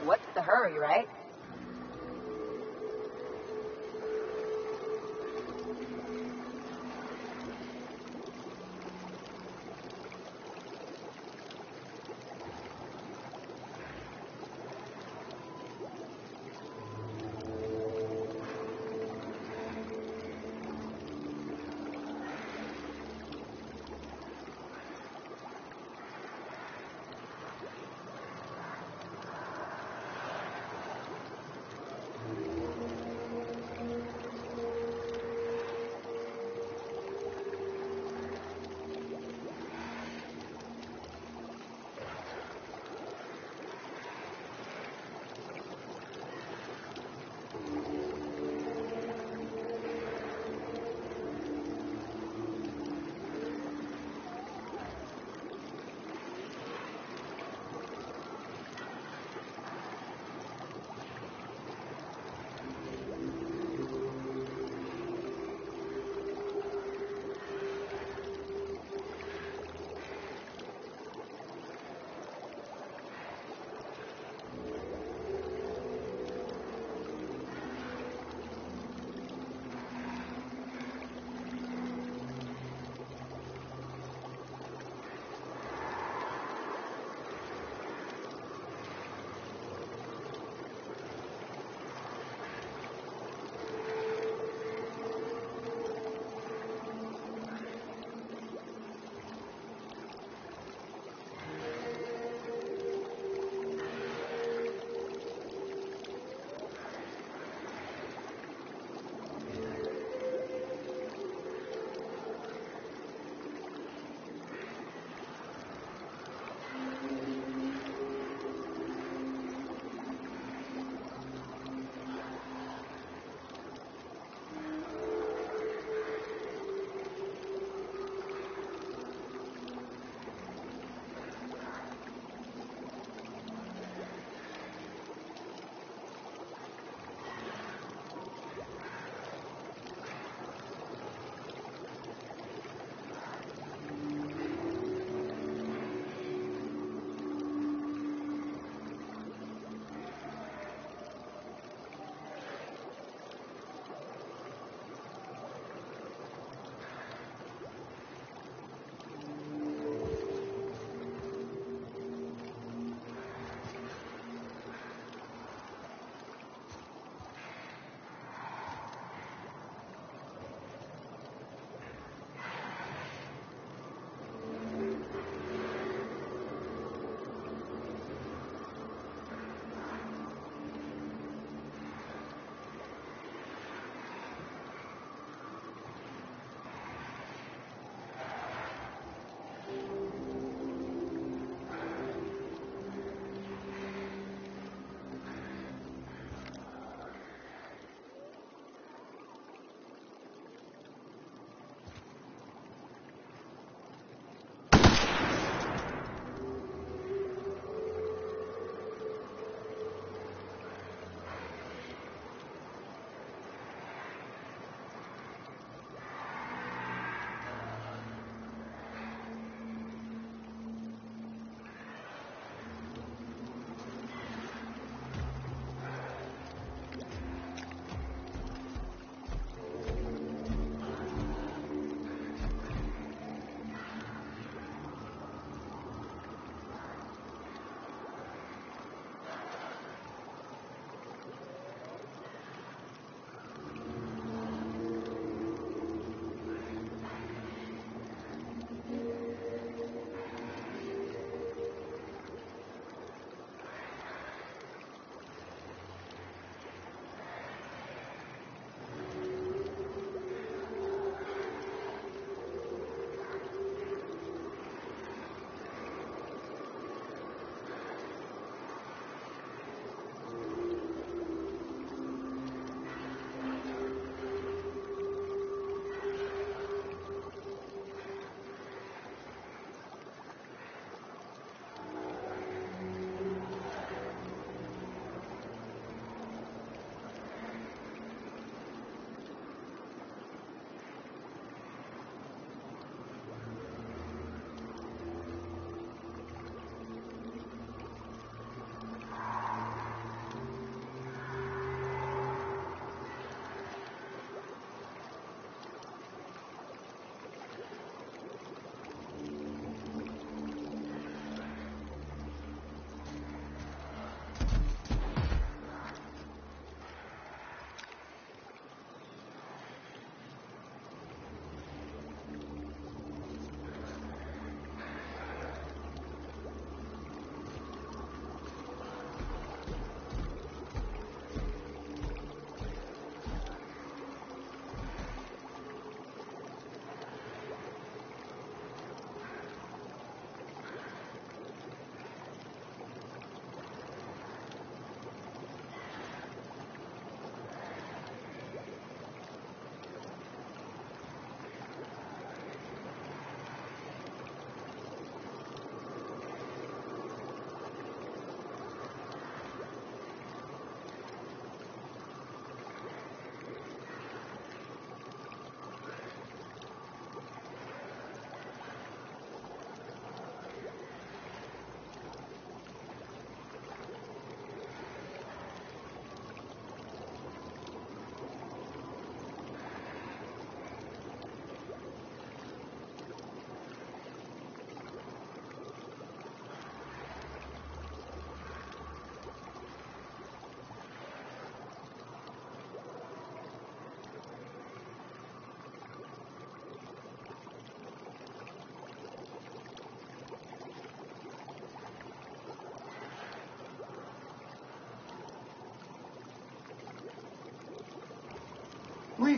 What's the hurry, right?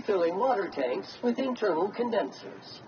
filling water tanks with internal condensers.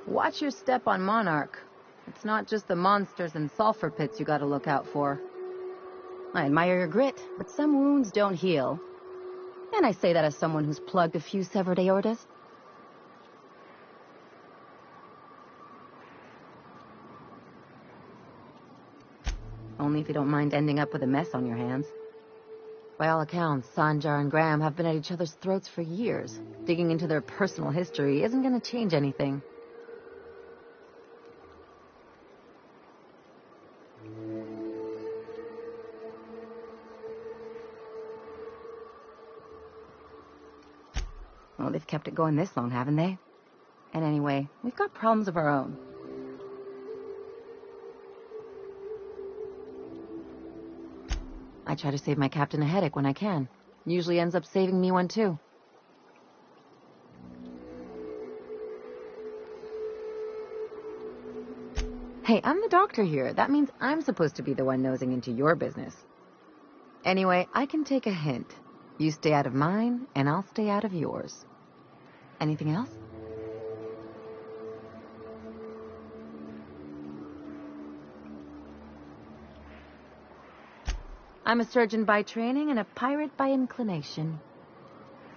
Watch your step on Monarch. It's not just the monsters and sulfur pits you gotta look out for. I admire your grit, but some wounds don't heal. And I say that as someone who's plugged a few severed aortas. Only if you don't mind ending up with a mess on your hands. By all accounts, Sanjar and Graham have been at each other's throats for years. Digging into their personal history isn't gonna change anything. Well, they've kept it going this long, haven't they? And anyway, we've got problems of our own. I try to save my captain a headache when I can. Usually ends up saving me one too. Hey, I'm the doctor here. That means I'm supposed to be the one nosing into your business. Anyway, I can take a hint. You stay out of mine, and I'll stay out of yours. Anything else? I'm a surgeon by training and a pirate by inclination.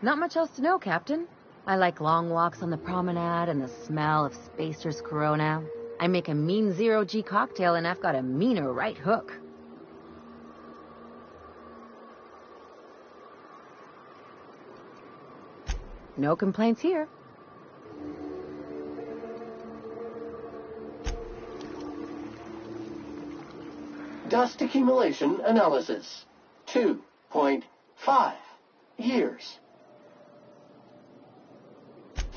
Not much else to know, Captain. I like long walks on the promenade and the smell of Spacer's Corona. I make a mean zero-G cocktail and I've got a meaner right hook. No complaints here. Dust accumulation analysis. 2.5 years.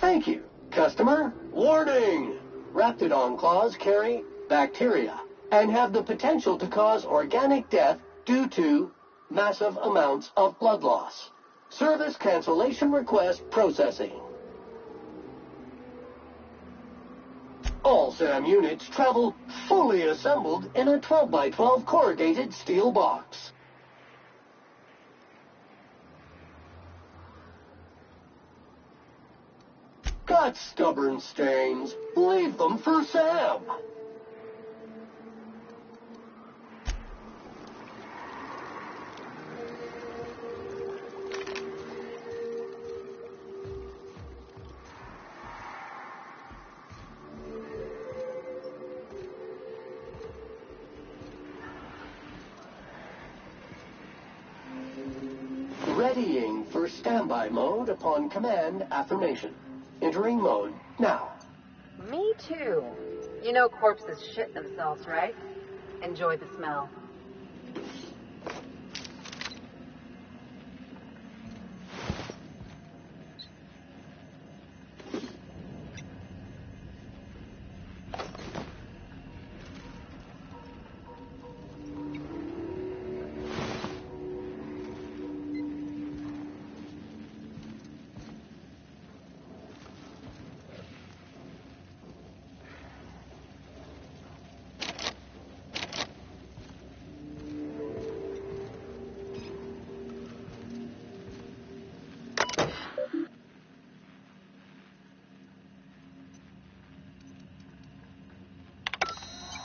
Thank you, customer. Warning! Raptidon claws carry bacteria and have the potential to cause organic death due to massive amounts of blood loss. Service cancellation request processing. All SAM units travel fully assembled in a 12x12 corrugated steel box. Got stubborn stains. Leave them for Sam. Readying for standby mode upon command affirmation. Entering mode now. Me too. You know corpses shit themselves, right? Enjoy the smell.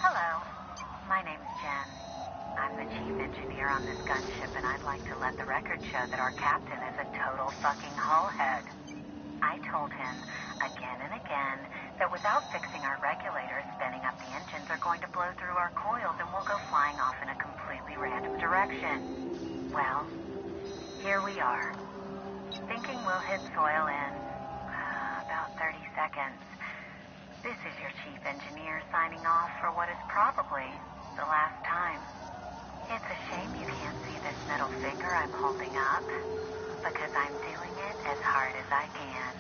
Hello, my name's Jen. I'm the chief engineer on this gunship, and I'd like to let the record show that our captain is a total fucking hullhead. I told him again and again that without fixing our regulators, spinning up the engines are going to blow through our coils and we'll go flying off in a completely random direction. Well, here we are, thinking we'll hit soil in about 30 seconds. This is your chief engineer signing off for what is probably the last time. It's a shame you can't see this middle finger I'm holding up, because I'm doing it as hard as I can.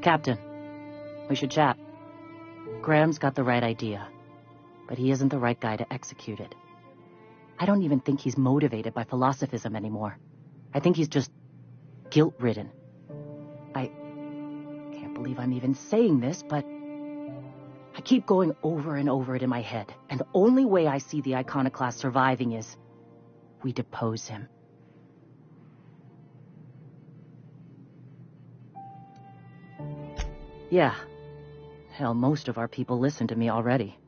Captain, we should chat. Graham's got the right idea, but he isn't the right guy to execute it. I don't even think he's motivated by philosophism anymore. I think he's just guilt-ridden. I can't believe I'm even saying this, but I keep going over and over it in my head, and the only way I see the Iconoclast surviving is we depose him. Yeah. Hell, most of our people listen to me already.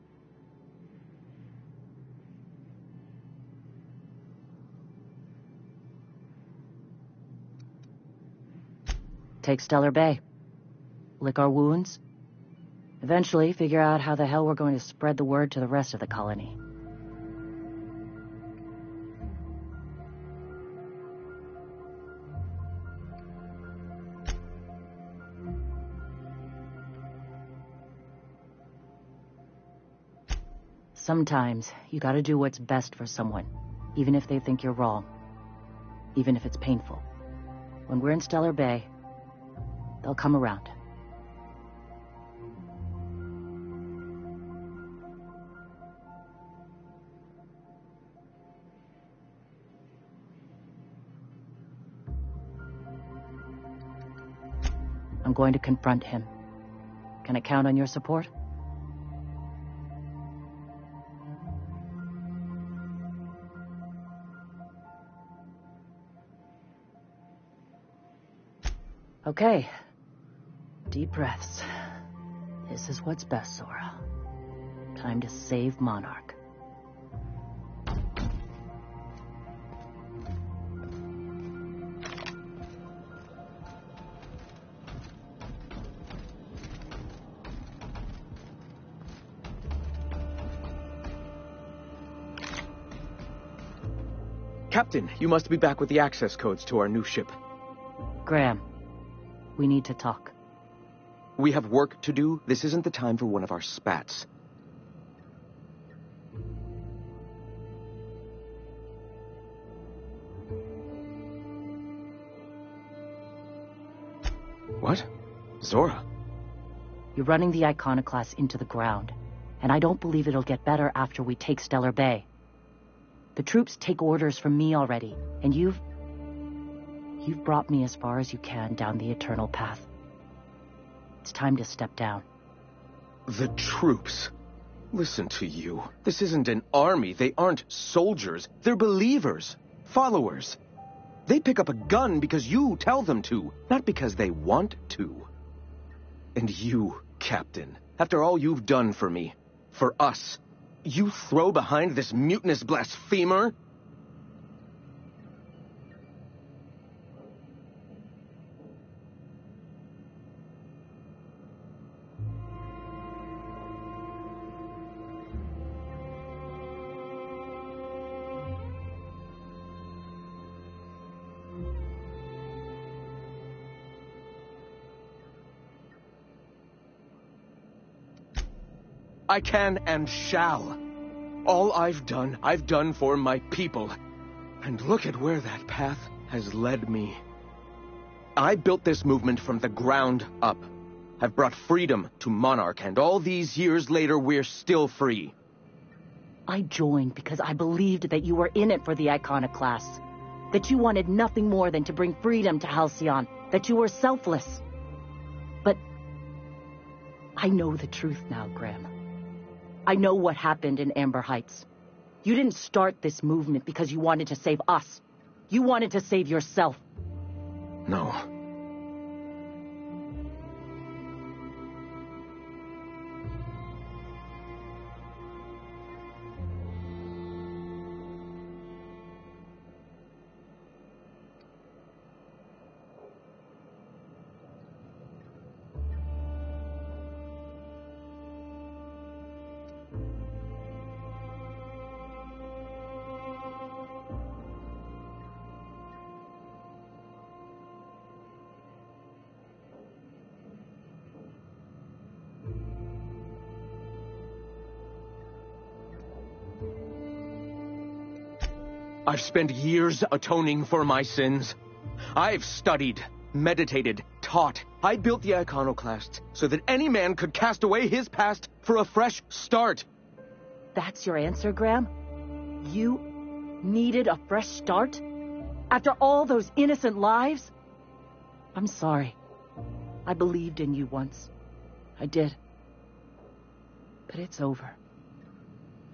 Take Stellar Bay. Lick our wounds. Eventually, figure out how the hell we're going to spread the word to the rest of the colony. Sometimes, you gotta do what's best for someone, even if they think you're wrong. Even if it's painful. When we're in Stellar Bay, they'll come around. I'm going to confront him. Can I count on your support? Okay. Deep breaths. This is what's best, Zora. Time to save Monarch. Captain, you must be back with the access codes to our new ship. Graham, we need to talk. We have work to do. This isn't the time for one of our spats. What? Zora? You're running the Iconoclast into the ground, and I don't believe it'll get better after we take Stellar Bay. The troops take orders from me already, and you've brought me as far as you can down the eternal path. It's time to step down. The troops? Listen to you. This isn't an army. They aren't soldiers. They're believers. Followers. They pick up a gun because you tell them to, not because they want to. And you, Captain, after all you've done for me, for us, you throw behind this mutinous blasphemer? I can and shall. All I've done for my people. And look at where that path has led me. I built this movement from the ground up. I've brought freedom to Monarch, and all these years later, we're still free. I joined because I believed that you were in it for the Iconoclasts. That you wanted nothing more than to bring freedom to Halcyon. That you were selfless. But I know the truth now, Graham. I know what happened in Amber Heights. You didn't start this movement because you wanted to save us. You wanted to save yourself. No. I've spent years atoning for my sins. I've studied, meditated, taught. I built the Iconoclasts so that any man could cast away his past for a fresh start. That's your answer, Graham? You needed a fresh start? After all those innocent lives? I'm sorry. I believed in you once. I did. But it's over.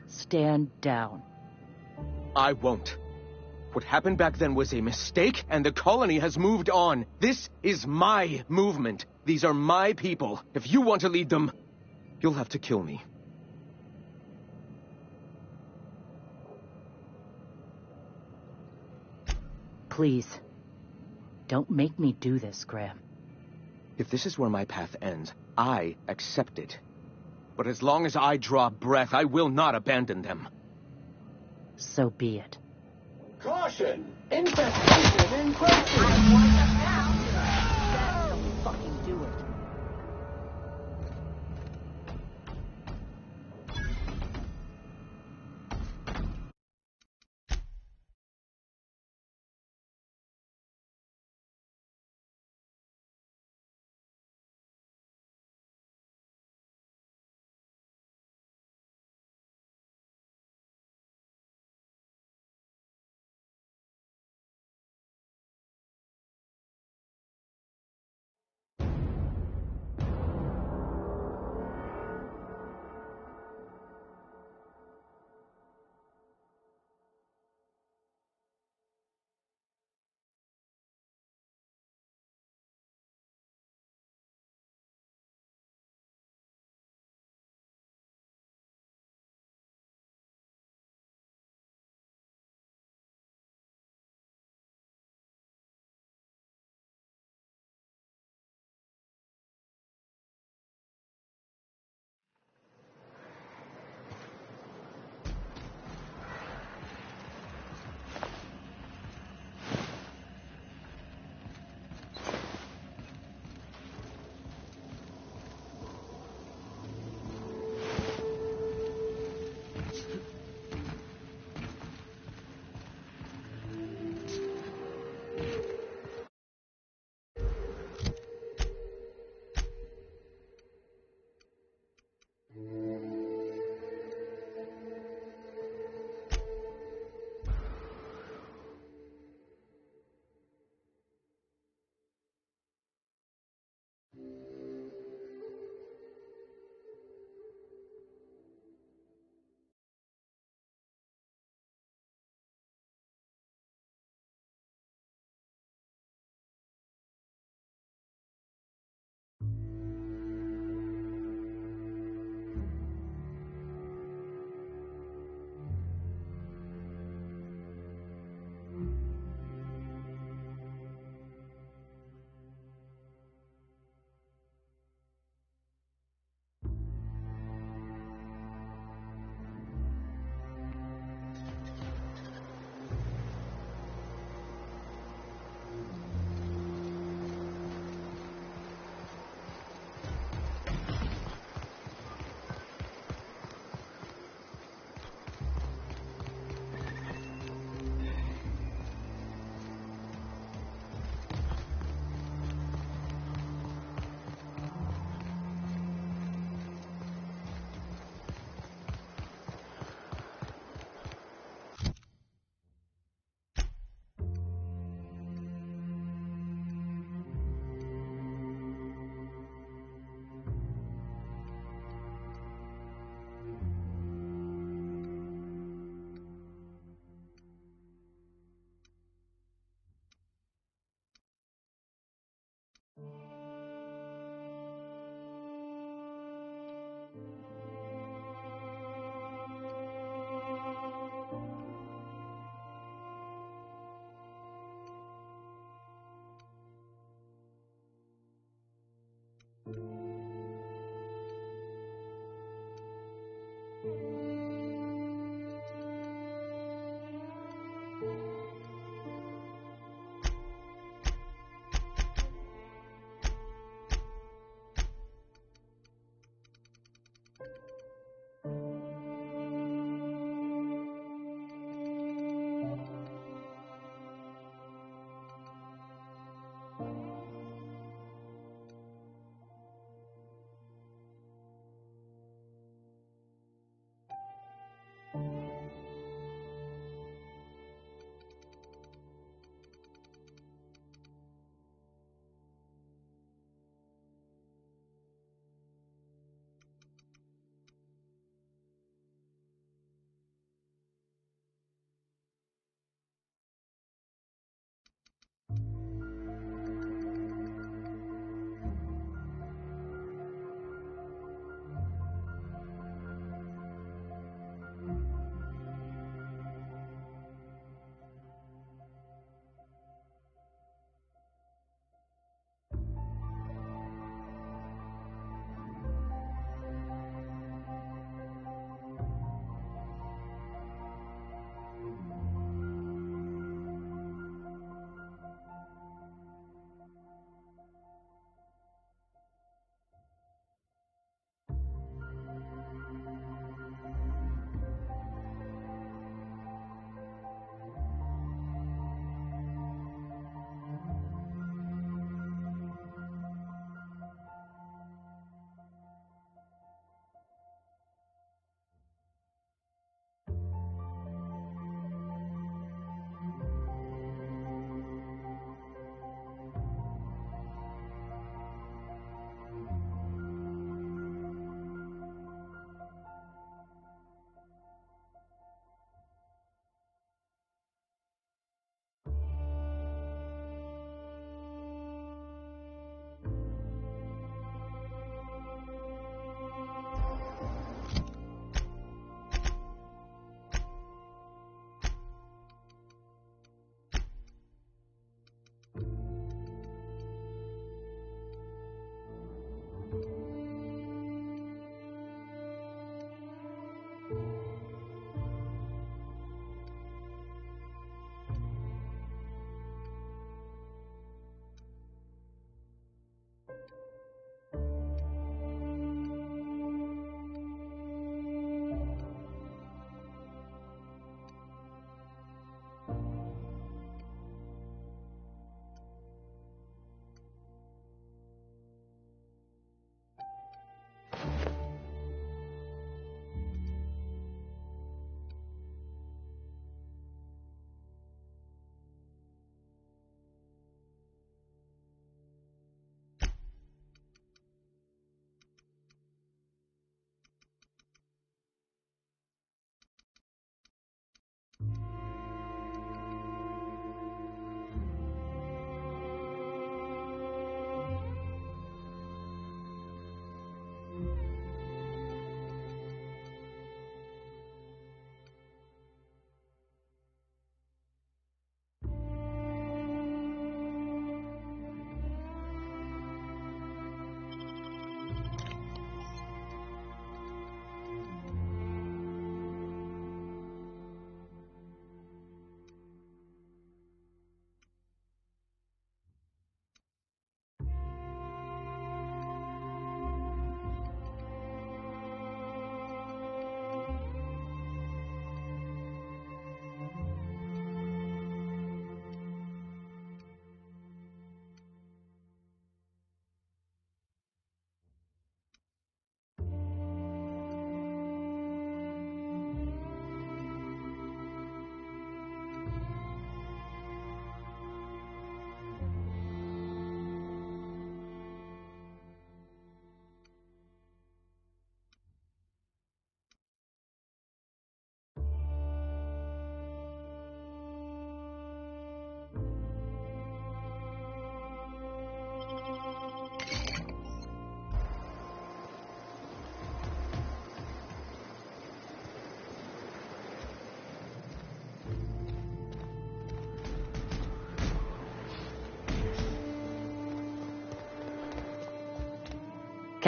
Stand down. I won't. What happened back then was a mistake, and the colony has moved on. This is my movement. These are my people. If you want to lead them, you'll have to kill me. Please. Don't make me do this, Graham. If this is where my path ends, I accept it. But as long as I draw breath, I will not abandon them. So be it. Caution! Infestation encroaching! Fucking do it.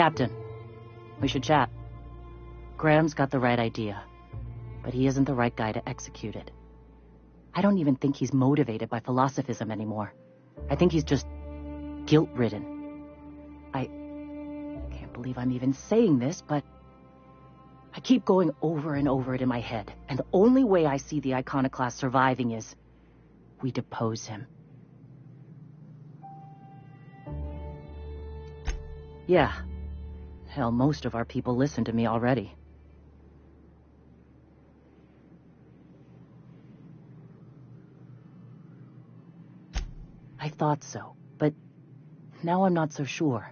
Captain, we should chat. Graham's got the right idea, but he isn't the right guy to execute it. I don't even think he's motivated by philosophism anymore. I think he's just guilt-ridden. I can't believe I'm even saying this, but I keep going over and over it in my head, and the only way I see the iconoclast surviving is we depose him. Yeah. Hell, most of our people listen to me already. I thought so, but now I'm not so sure.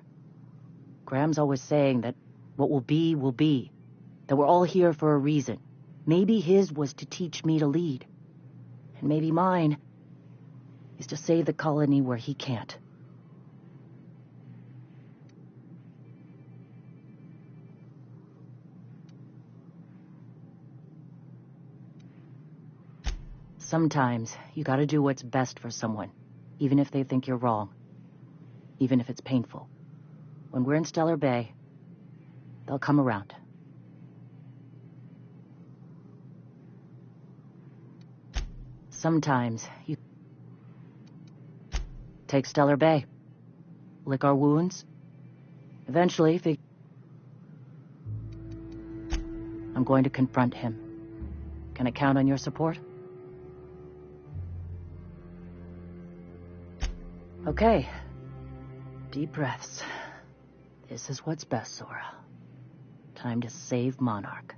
Graham's always saying that what will be, that we're all here for a reason. Maybe his was to teach me to lead, and maybe mine is to save the colony where he can't. Sometimes you gotta do what's best for someone, even if they think you're wrong, even if it's painful. When we're in Stellar Bay, they'll come around. Sometimes you take Stellar Bay, lick our wounds, eventually I'm going to confront him. Can I count on your support? Okay. Deep breaths. This is what's best, Sora. Time to save Monarch.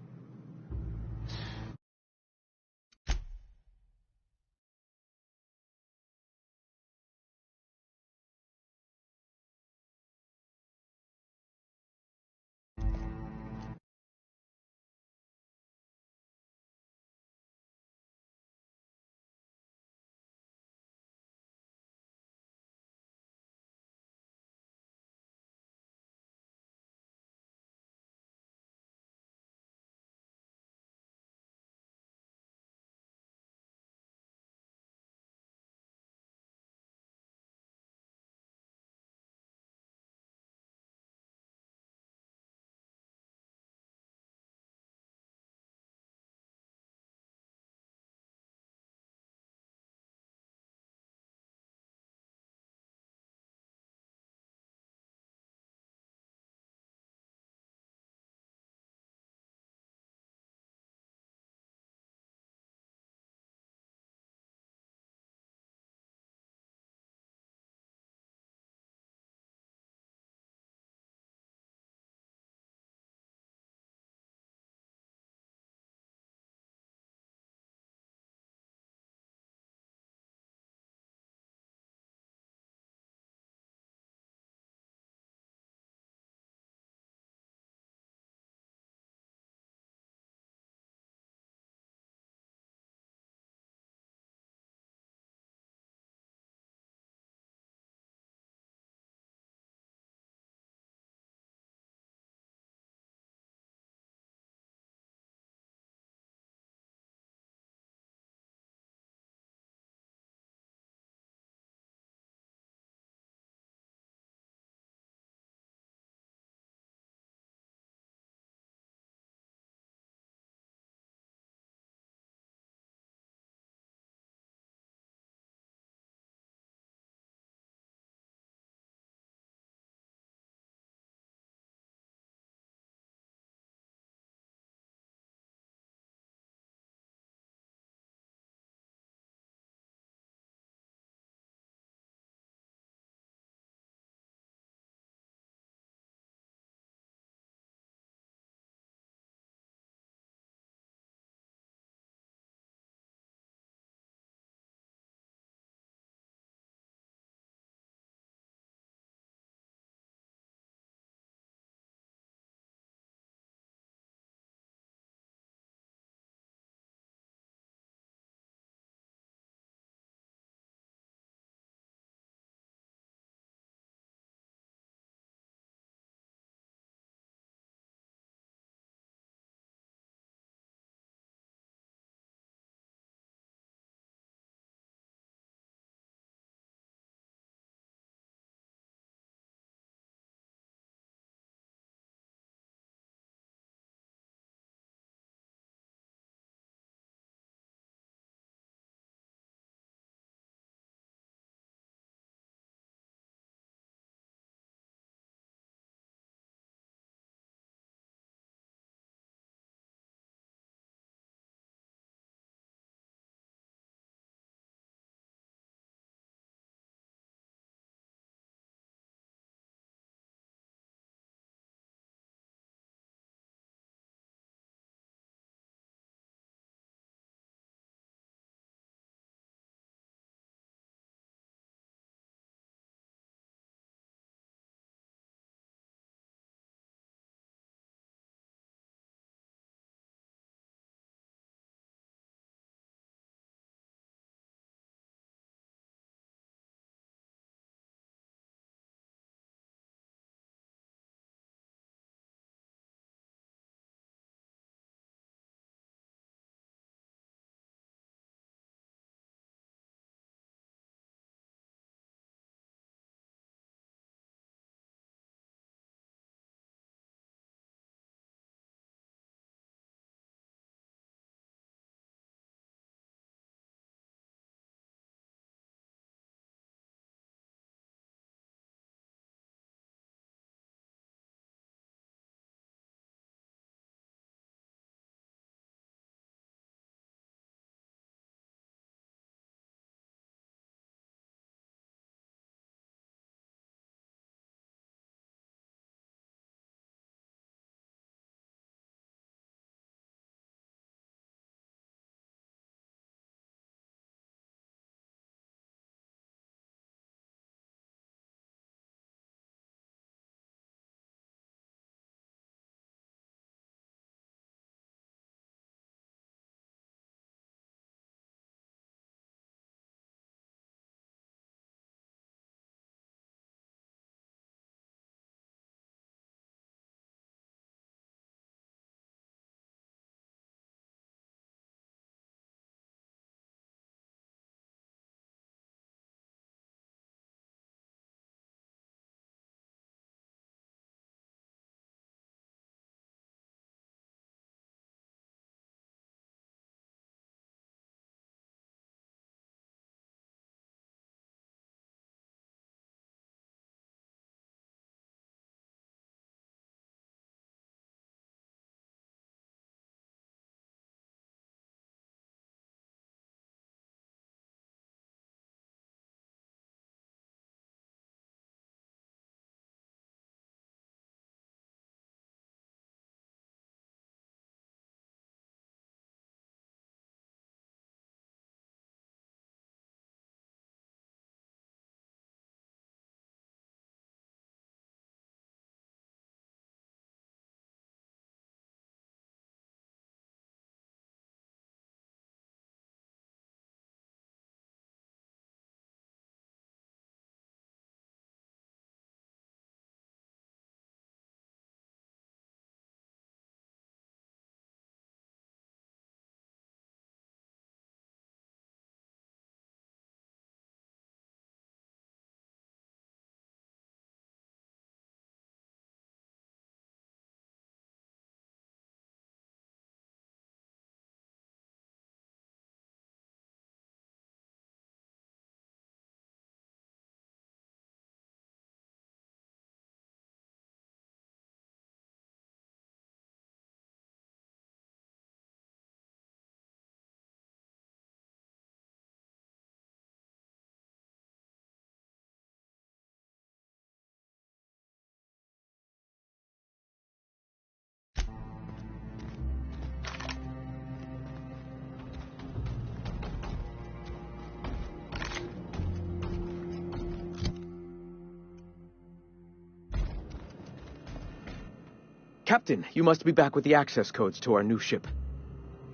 Captain, you must be back with the access codes to our new ship.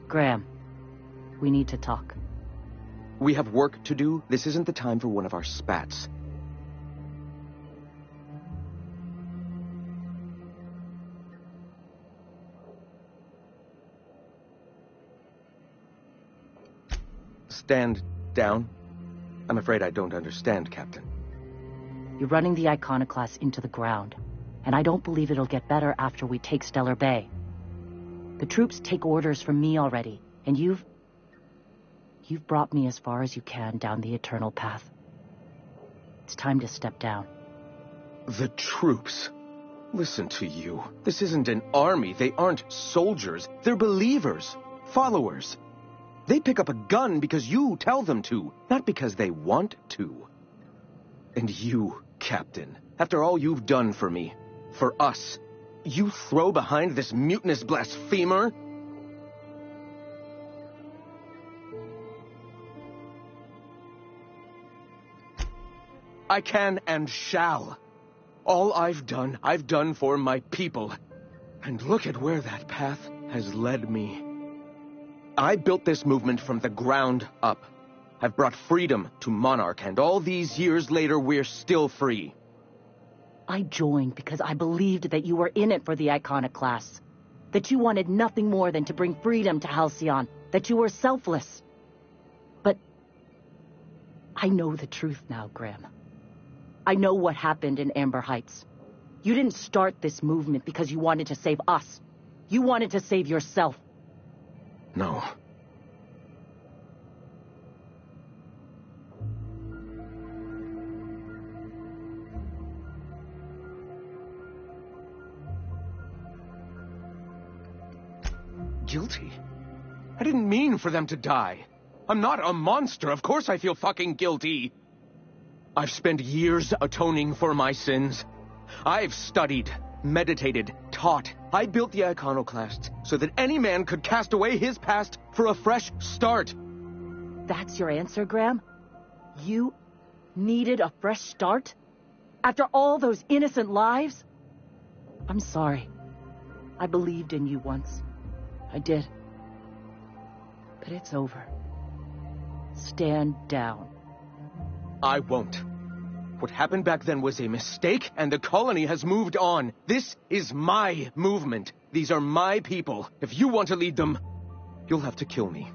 Graham, we need to talk. We have work to do. This isn't the time for one of our spats. Stand down. I'm afraid I don't understand, Captain. You're running the Iconoclast into the ground, and I don't believe it'll get better after we take Stellar Bay. The troops take orders from me already, and you've brought me as far as you can down the eternal path. It's time to step down. The troops. Listen to you. This isn't an army. They aren't soldiers. They're believers. Followers. They pick up a gun because you tell them to, not because they want to. And you, Captain, after all you've done for me, for us, you throw behind this mutinous blasphemer? I can and shall. All I've done for my people. And look at where that path has led me. I built this movement from the ground up. I've brought freedom to Monarch, and all these years later, we're still free. I joined because I believed that you were in it for the Iconoclasts. That you wanted nothing more than to bring freedom to Halcyon. That you were selfless. But I know the truth now, Graham. I know what happened in Amber Heights. You didn't start this movement because you wanted to save us. You wanted to save yourself. No. Guilty? I didn't mean for them to die. I'm not a monster. Of course I feel fucking guilty. I've spent years atoning for my sins. I've studied, meditated, taught. I built the Iconoclasts so that any man could cast away his past for a fresh start. That's your answer, Graham? You needed a fresh start? After all those innocent lives? I'm sorry. I believed in you once. I did. But it's over. Stand down. I won't. What happened back then was a mistake, and the colony has moved on. This is my movement. These are my people. If you want to lead them, you'll have to kill me.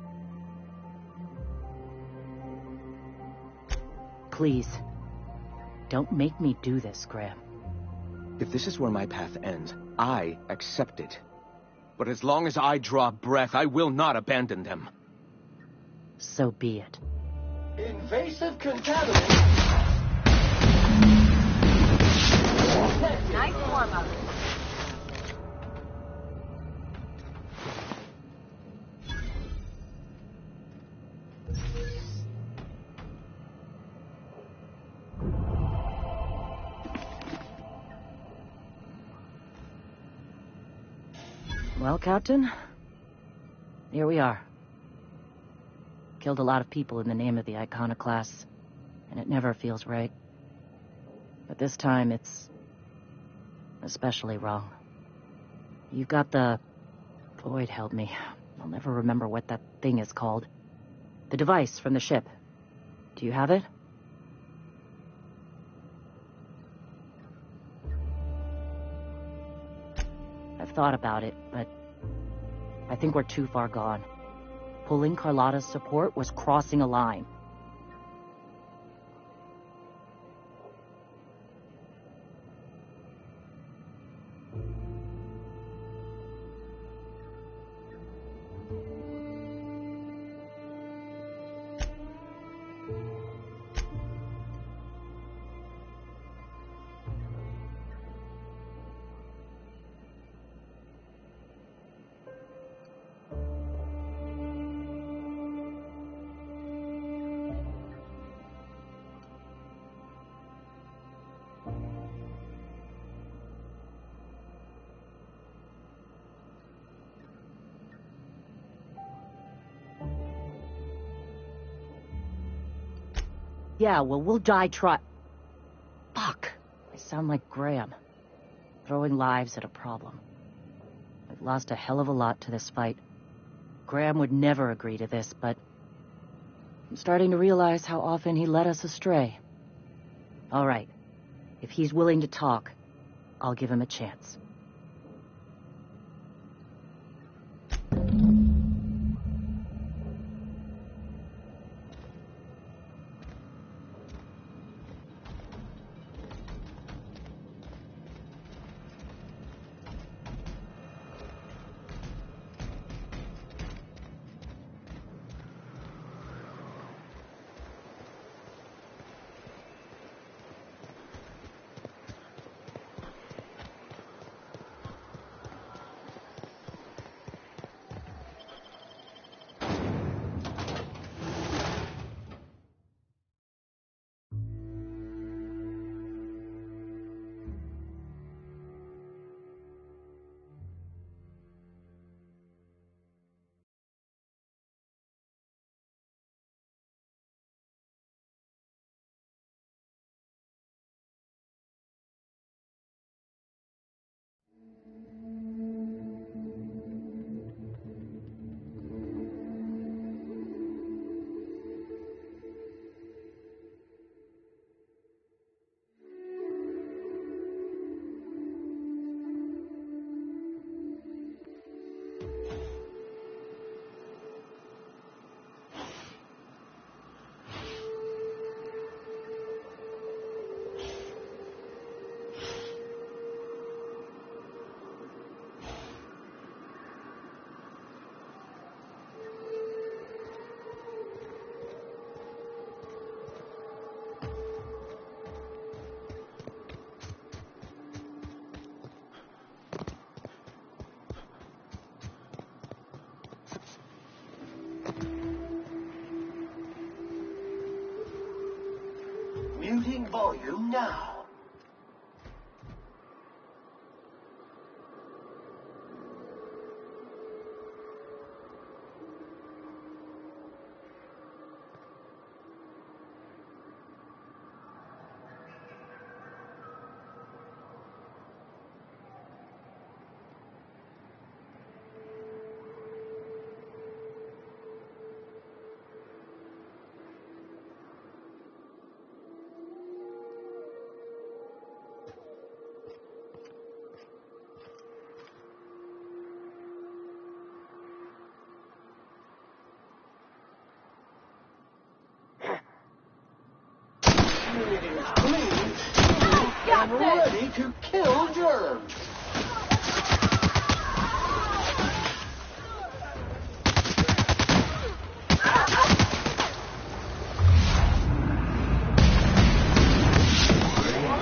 Please. Don't make me do this, Graham. If this is where my path ends, I accept it. But as long as I draw breath, I will not abandon them. So be it. Invasive contaminants. Nice warm-up. Well, Captain, here we are. Killed a lot of people in the name of the Iconoclasts, and it never feels right. But this time, it's especially wrong. You got the... Floyd, help me. I'll never remember what that thing is called. The device from the ship. Do you have it? I've thought about it, but I think we're too far gone. Pulling Carlotta's support was crossing a line. Yeah, well, we'll die Fuck. I sound like Graham. Throwing lives at a problem. We've lost a hell of a lot to this fight. Graham would never agree to this, but I'm starting to realize how often he led us astray. All right. If he's willing to talk, I'll give him a chance. Muting volume now. It is clean and ready to kill germs.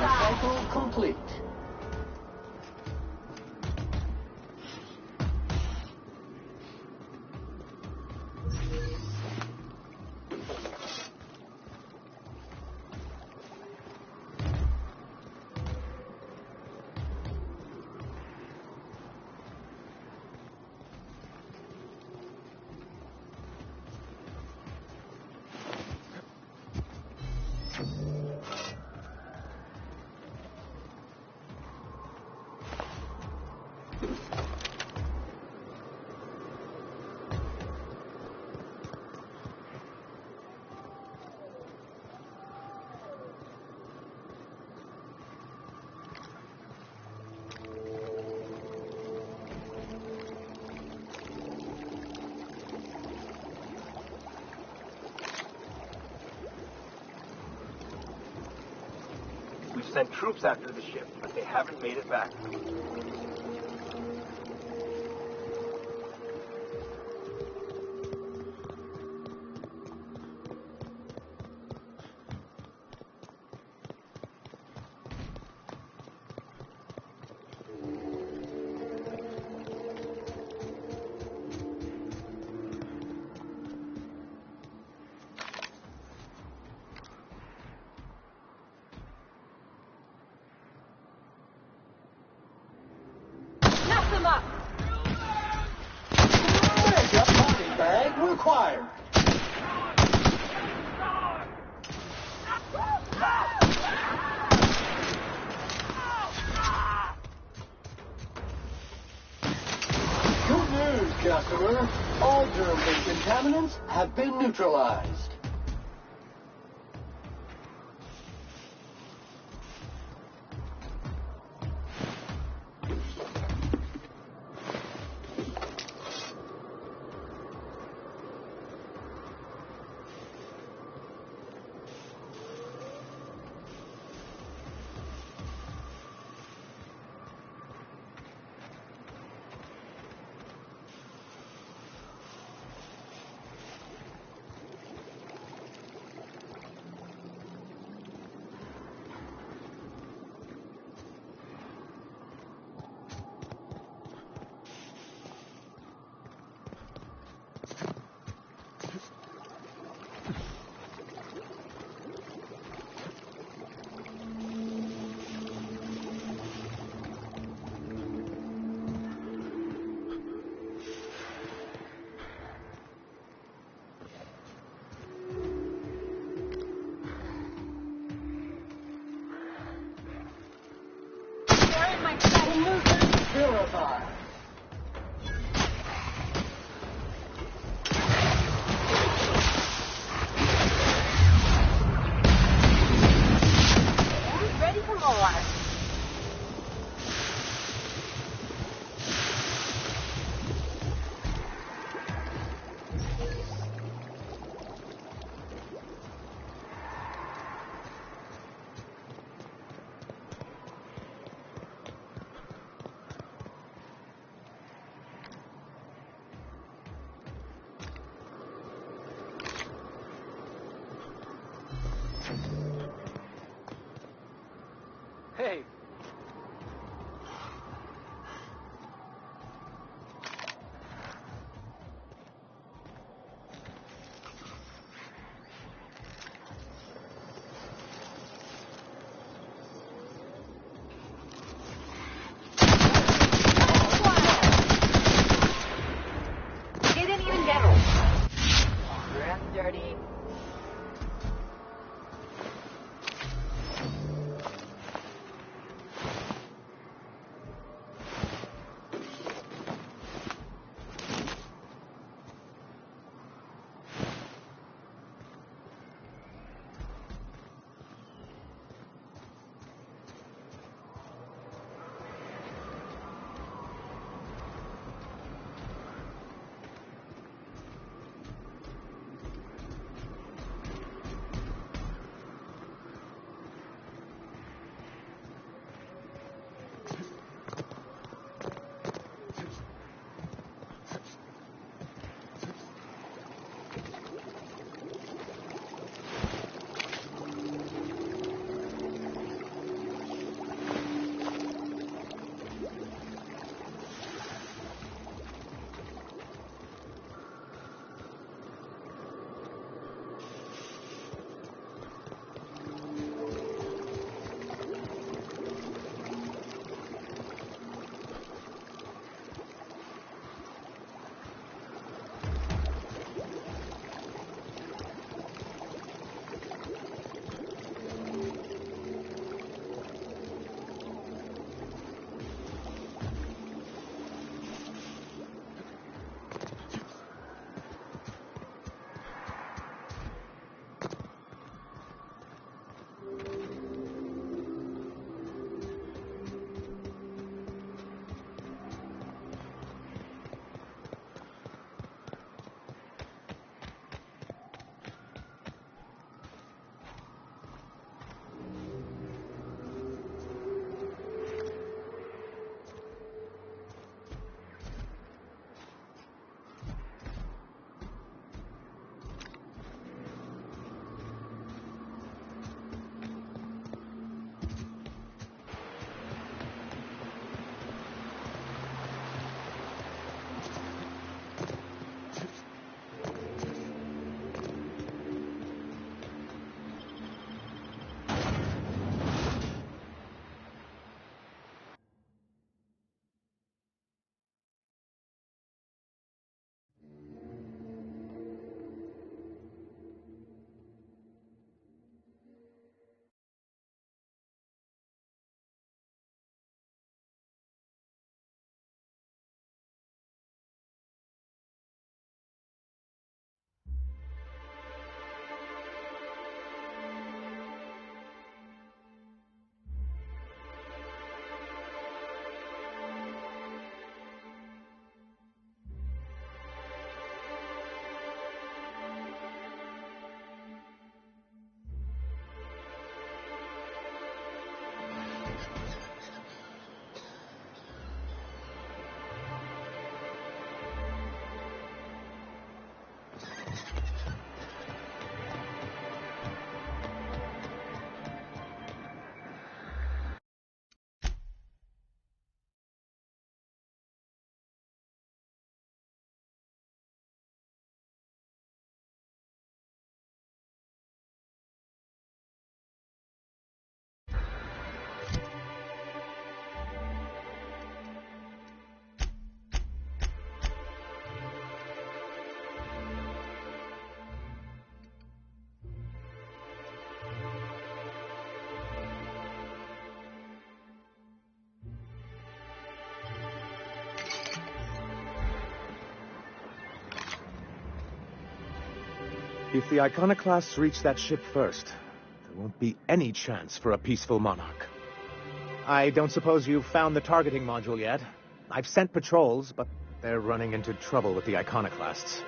Cycle complete. We've sent troops after the ship, but they haven't made it back. Mega body bag required. customer. All germs and contaminants have been neutralized. Verify. Ready for more. Hey. He didn't even get it. Dress dirty. If the iconoclasts reach that ship first, there won't be any chance for a peaceful monarch. I don't suppose you've found the targeting module yet. I've sent patrols, but they're running into trouble with the iconoclasts.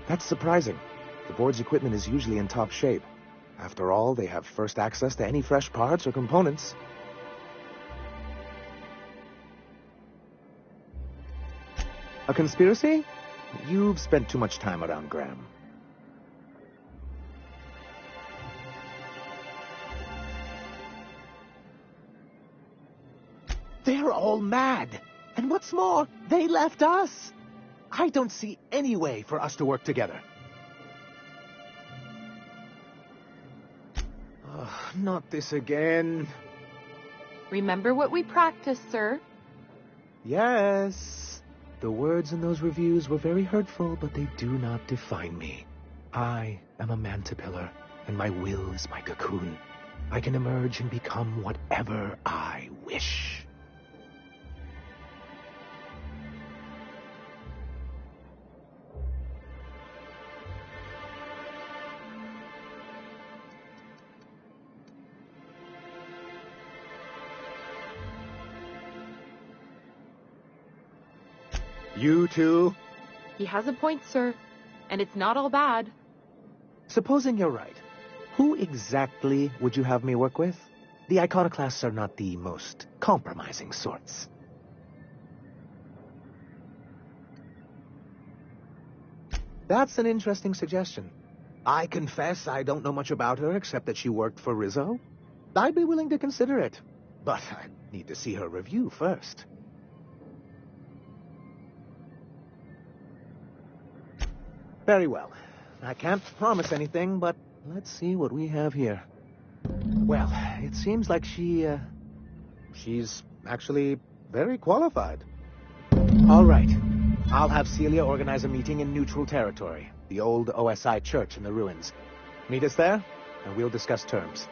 That's surprising. The board's equipment is usually in top shape. After all, they have first access to any fresh parts or components. A conspiracy? You've spent too much time around Graham. They're all mad. And what's more, they left us. I don't see any way for us to work together. Not this again. Remember what we practiced, sir. Yes. The words in those reviews were very hurtful, but they do not define me. I am a mantipillar, and my will is my cocoon. I can emerge and become whatever I wish. You too? He has a point, sir. And it's not all bad. Supposing you're right, who exactly would you have me work with? The iconoclasts are not the most compromising sorts. That's an interesting suggestion. I confess I don't know much about her except that she worked for Rizzo. I'd be willing to consider it, but I need to see her review first. Very well. I can't promise anything, but let's see what we have here. Well, it seems like she's actually very qualified. All right. I'll have Celia organize a meeting in neutral territory, the old OSI church in the ruins. Meet us there, and we'll discuss terms.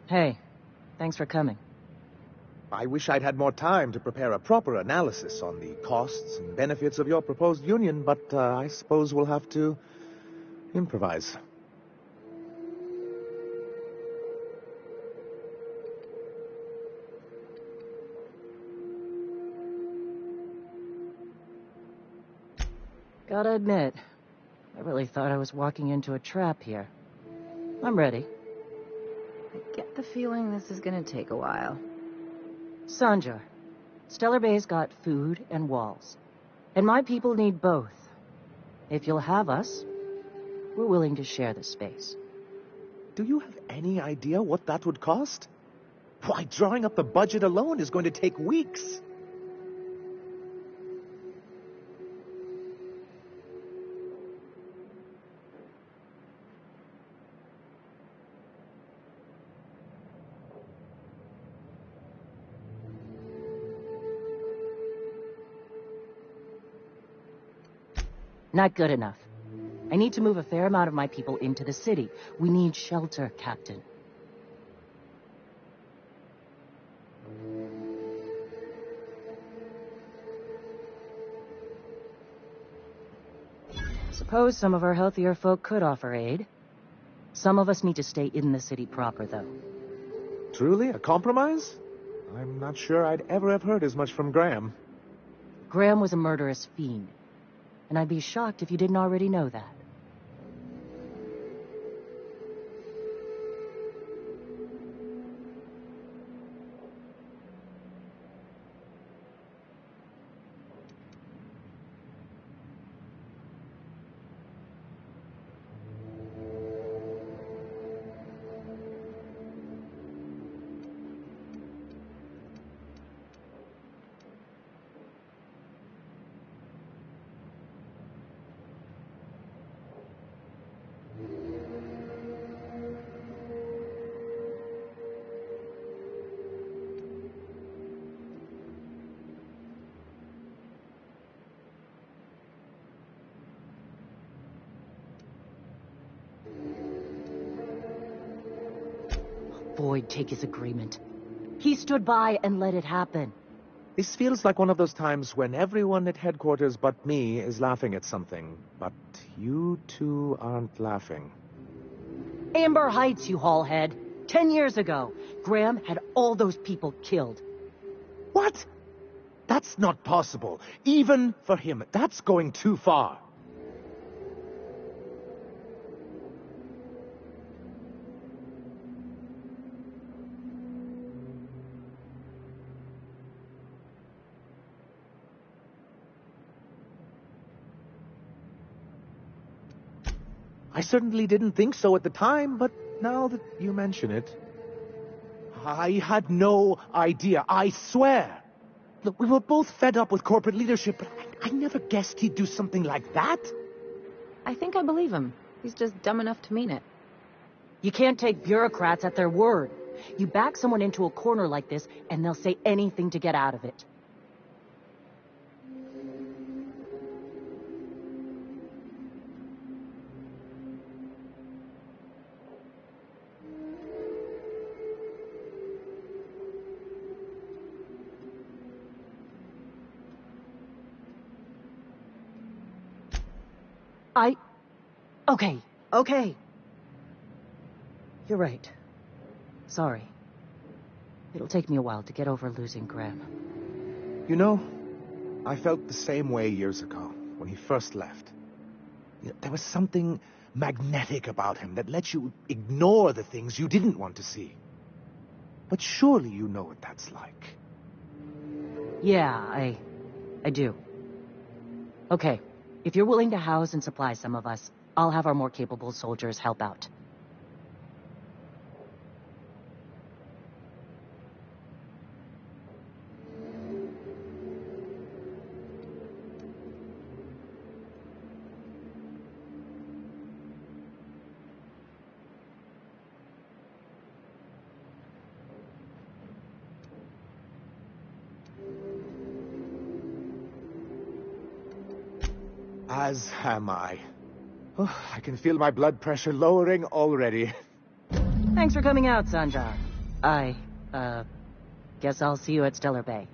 Hey, thanks for coming. I wish I'd had more time to prepare a proper analysis on the costs and benefits of your proposed union, but I suppose we'll have to improvise. Gotta admit, I really thought I was walking into a trap here. I'm ready. I get the feeling this is gonna take a while. Sanja, Stellar Bay's got food and walls. And my people need both. If you'll have us, we're willing to share the space. Do you have any idea what that would cost? Why, drawing up the budget alone is going to take weeks. Not good enough. I need to move a fair amount of my people into the city. We need shelter, Captain. Suppose some of our healthier folk could offer aid. Some of us need to stay in the city proper, though. Truly, a compromise? I'm not sure I'd ever have heard as much from Graham. Graham was a murderous fiend. And I'd be shocked if you didn't already know that. Boyd take his agreement. He stood by and let it happen. This feels like one of those times when everyone at headquarters but me is laughing at something, but you two aren't laughing. Amber Heights, you hallhead. 10 years ago, Graham had all those people killed. What? That's not possible. Even for him, that's going too far. I certainly didn't think so at the time, but now that you mention it, I had no idea, I swear. Look, we were both fed up with corporate leadership, but I never guessed he'd do something like that. I think I believe him. He's just dumb enough to mean it. You can't take bureaucrats at their word. You back someone into a corner like this, and they'll say anything to get out of it. Okay. You're right. Sorry. It'll take me a while to get over losing Graham. You know, I felt the same way years ago, when he first left. There was something magnetic about him that let you ignore the things you didn't want to see. But surely you know what that's like. Yeah, I do. Okay, if you're willing to house and supply some of us, I'll have our more capable soldiers help out. As am I. Oh, I can feel my blood pressure lowering already. Thanks for coming out, Sanjar. Guess I'll see you at Stellar Bay.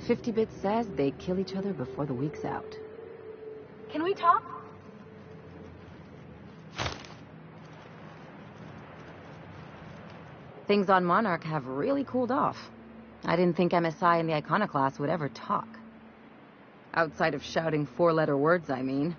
50-bit says they kill each other before the week's out. Can we talk? Things on Monarch have really cooled off. I didn't think MSI and the Iconoclast would ever talk. Outside of shouting 4-letter words, I mean.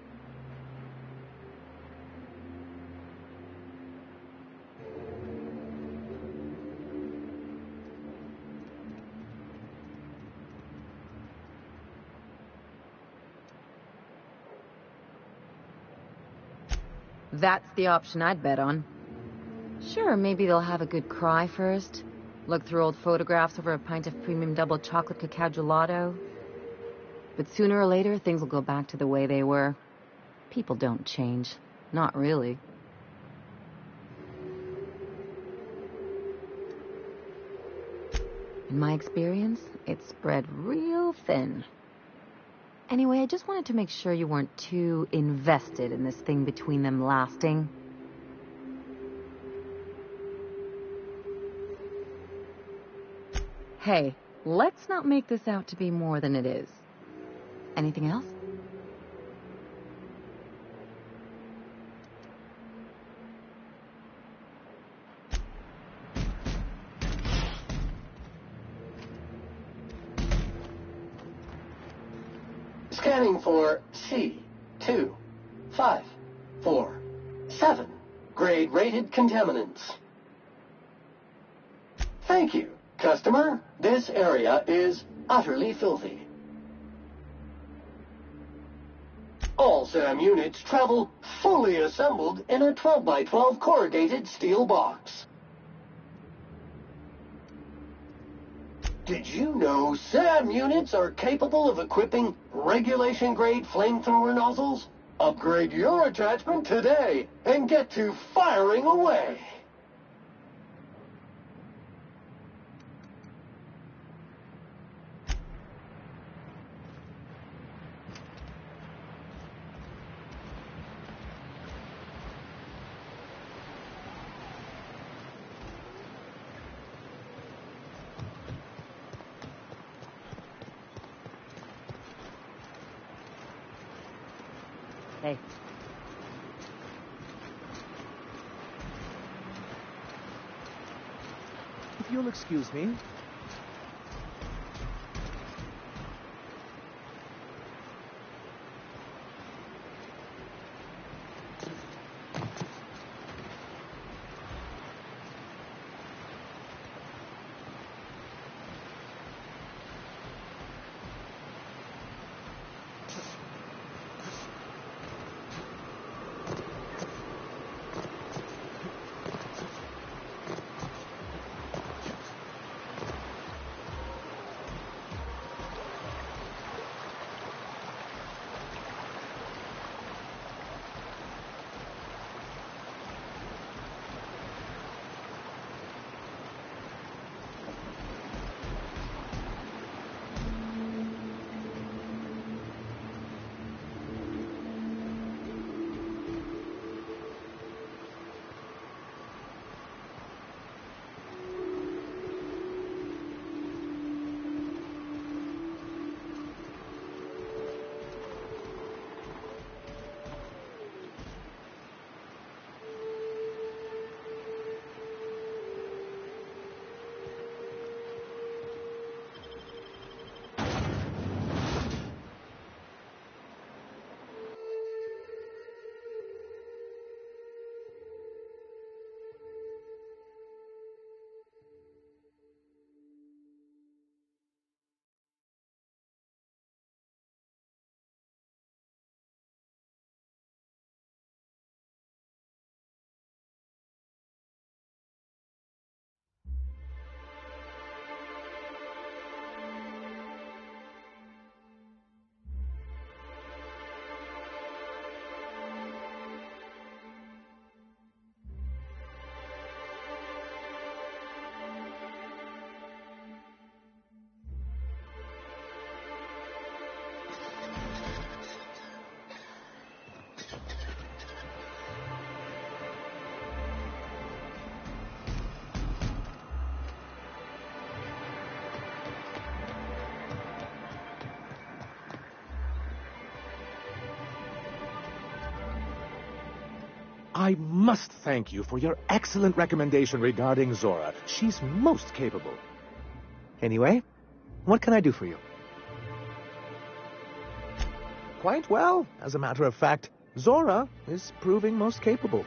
That's the option I'd bet on. Sure, maybe they'll have a good cry first. Look through old photographs over a pint of premium double chocolate cacao gelato. But sooner or later, things will go back to the way they were. People don't change. Not really. In my experience, it's spread real thin. Anyway, I just wanted to make sure you weren't too invested in this thing between them lasting. Hey, let's not make this out to be more than it is. Anything else? Scanning for C2547. Grade rated contaminants. Thank you, customer. This area is utterly filthy. All SAM units travel fully assembled in a 12x12 corrugated steel box. Did you know SAM units are capable of equipping regulation-grade flamethrower nozzles? Upgrade your attachment today and get to firing away. Hey. If you'll excuse me. I must thank you for your excellent recommendation regarding Zora. She's most capable. Anyway, what can I do for you? Quite well. As a matter of fact, Zora is proving most capable.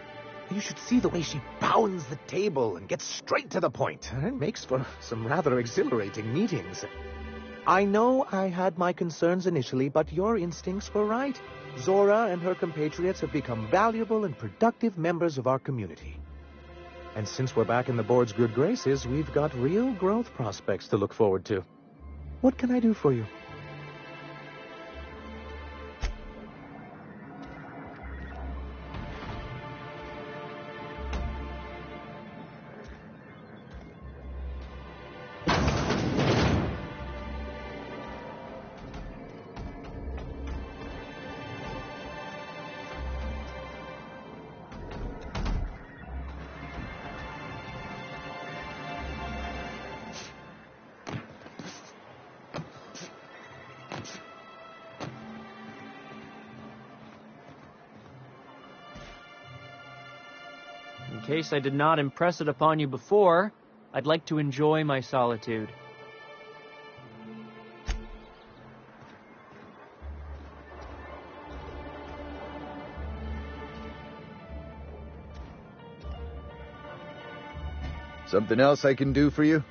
You should see the way she pounds the table and gets straight to the point. It makes for some rather exhilarating meetings. I know I had my concerns initially, but your instincts were right. Zora and her compatriots have become valuable and productive members of our community. And since we're back in the board's good graces, we've got real growth prospects to look forward to. What can I do for you? In case I did not impress it upon you before, I'd like to enjoy my solitude. Something else I can do for you?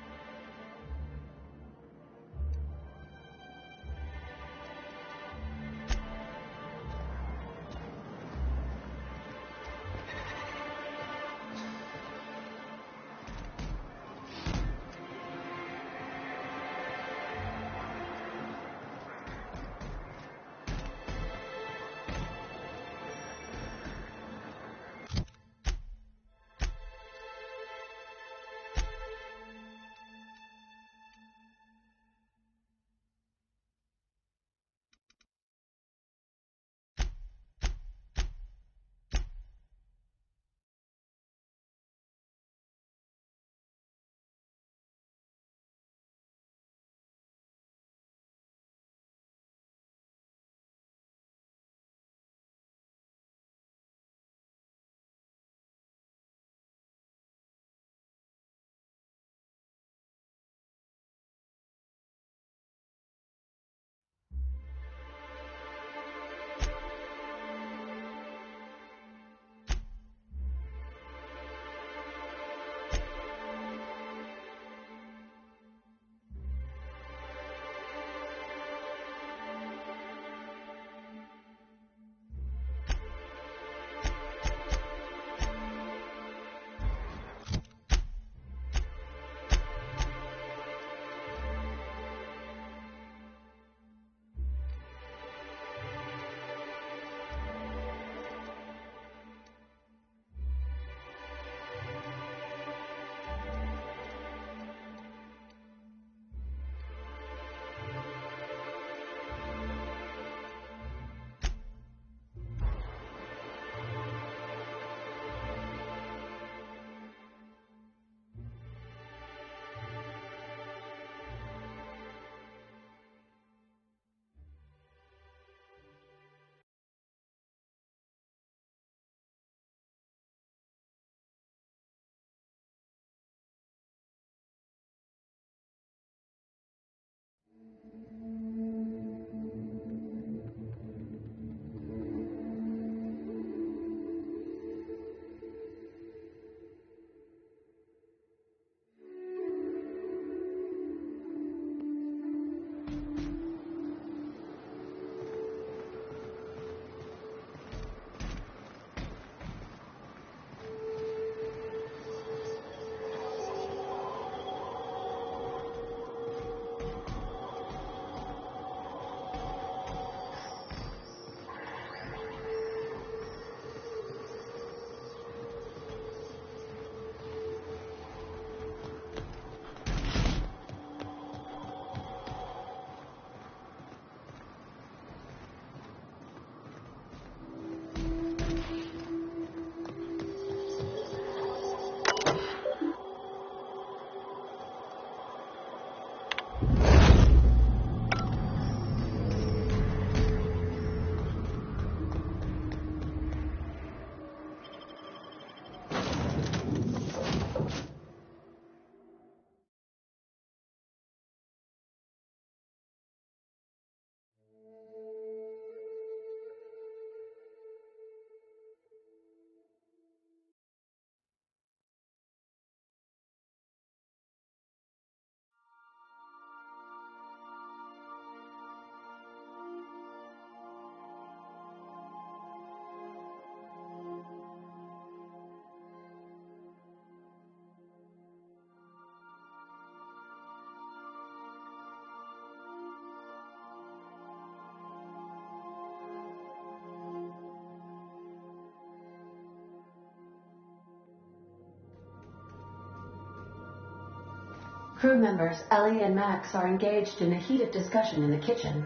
Crew members Ellie and Max are engaged in a heated discussion in the kitchen.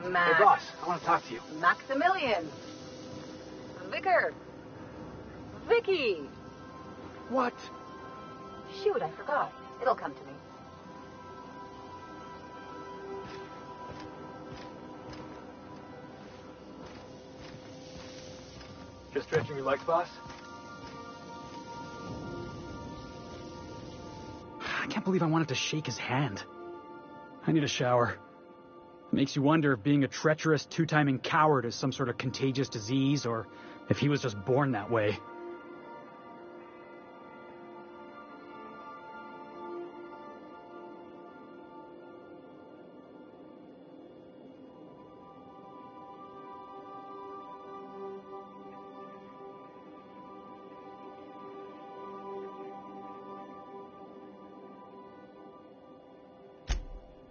Max. Hey, boss, I want to talk to you. Maximilian. Vicar. Vicky. What? Shoot, I forgot. It'll come to me. Just stretching your legs, boss? I can't believe I wanted to shake his hand. I need a shower. It makes you wonder if being a treacherous, two-timing coward is some sort of contagious disease, or if he was just born that way.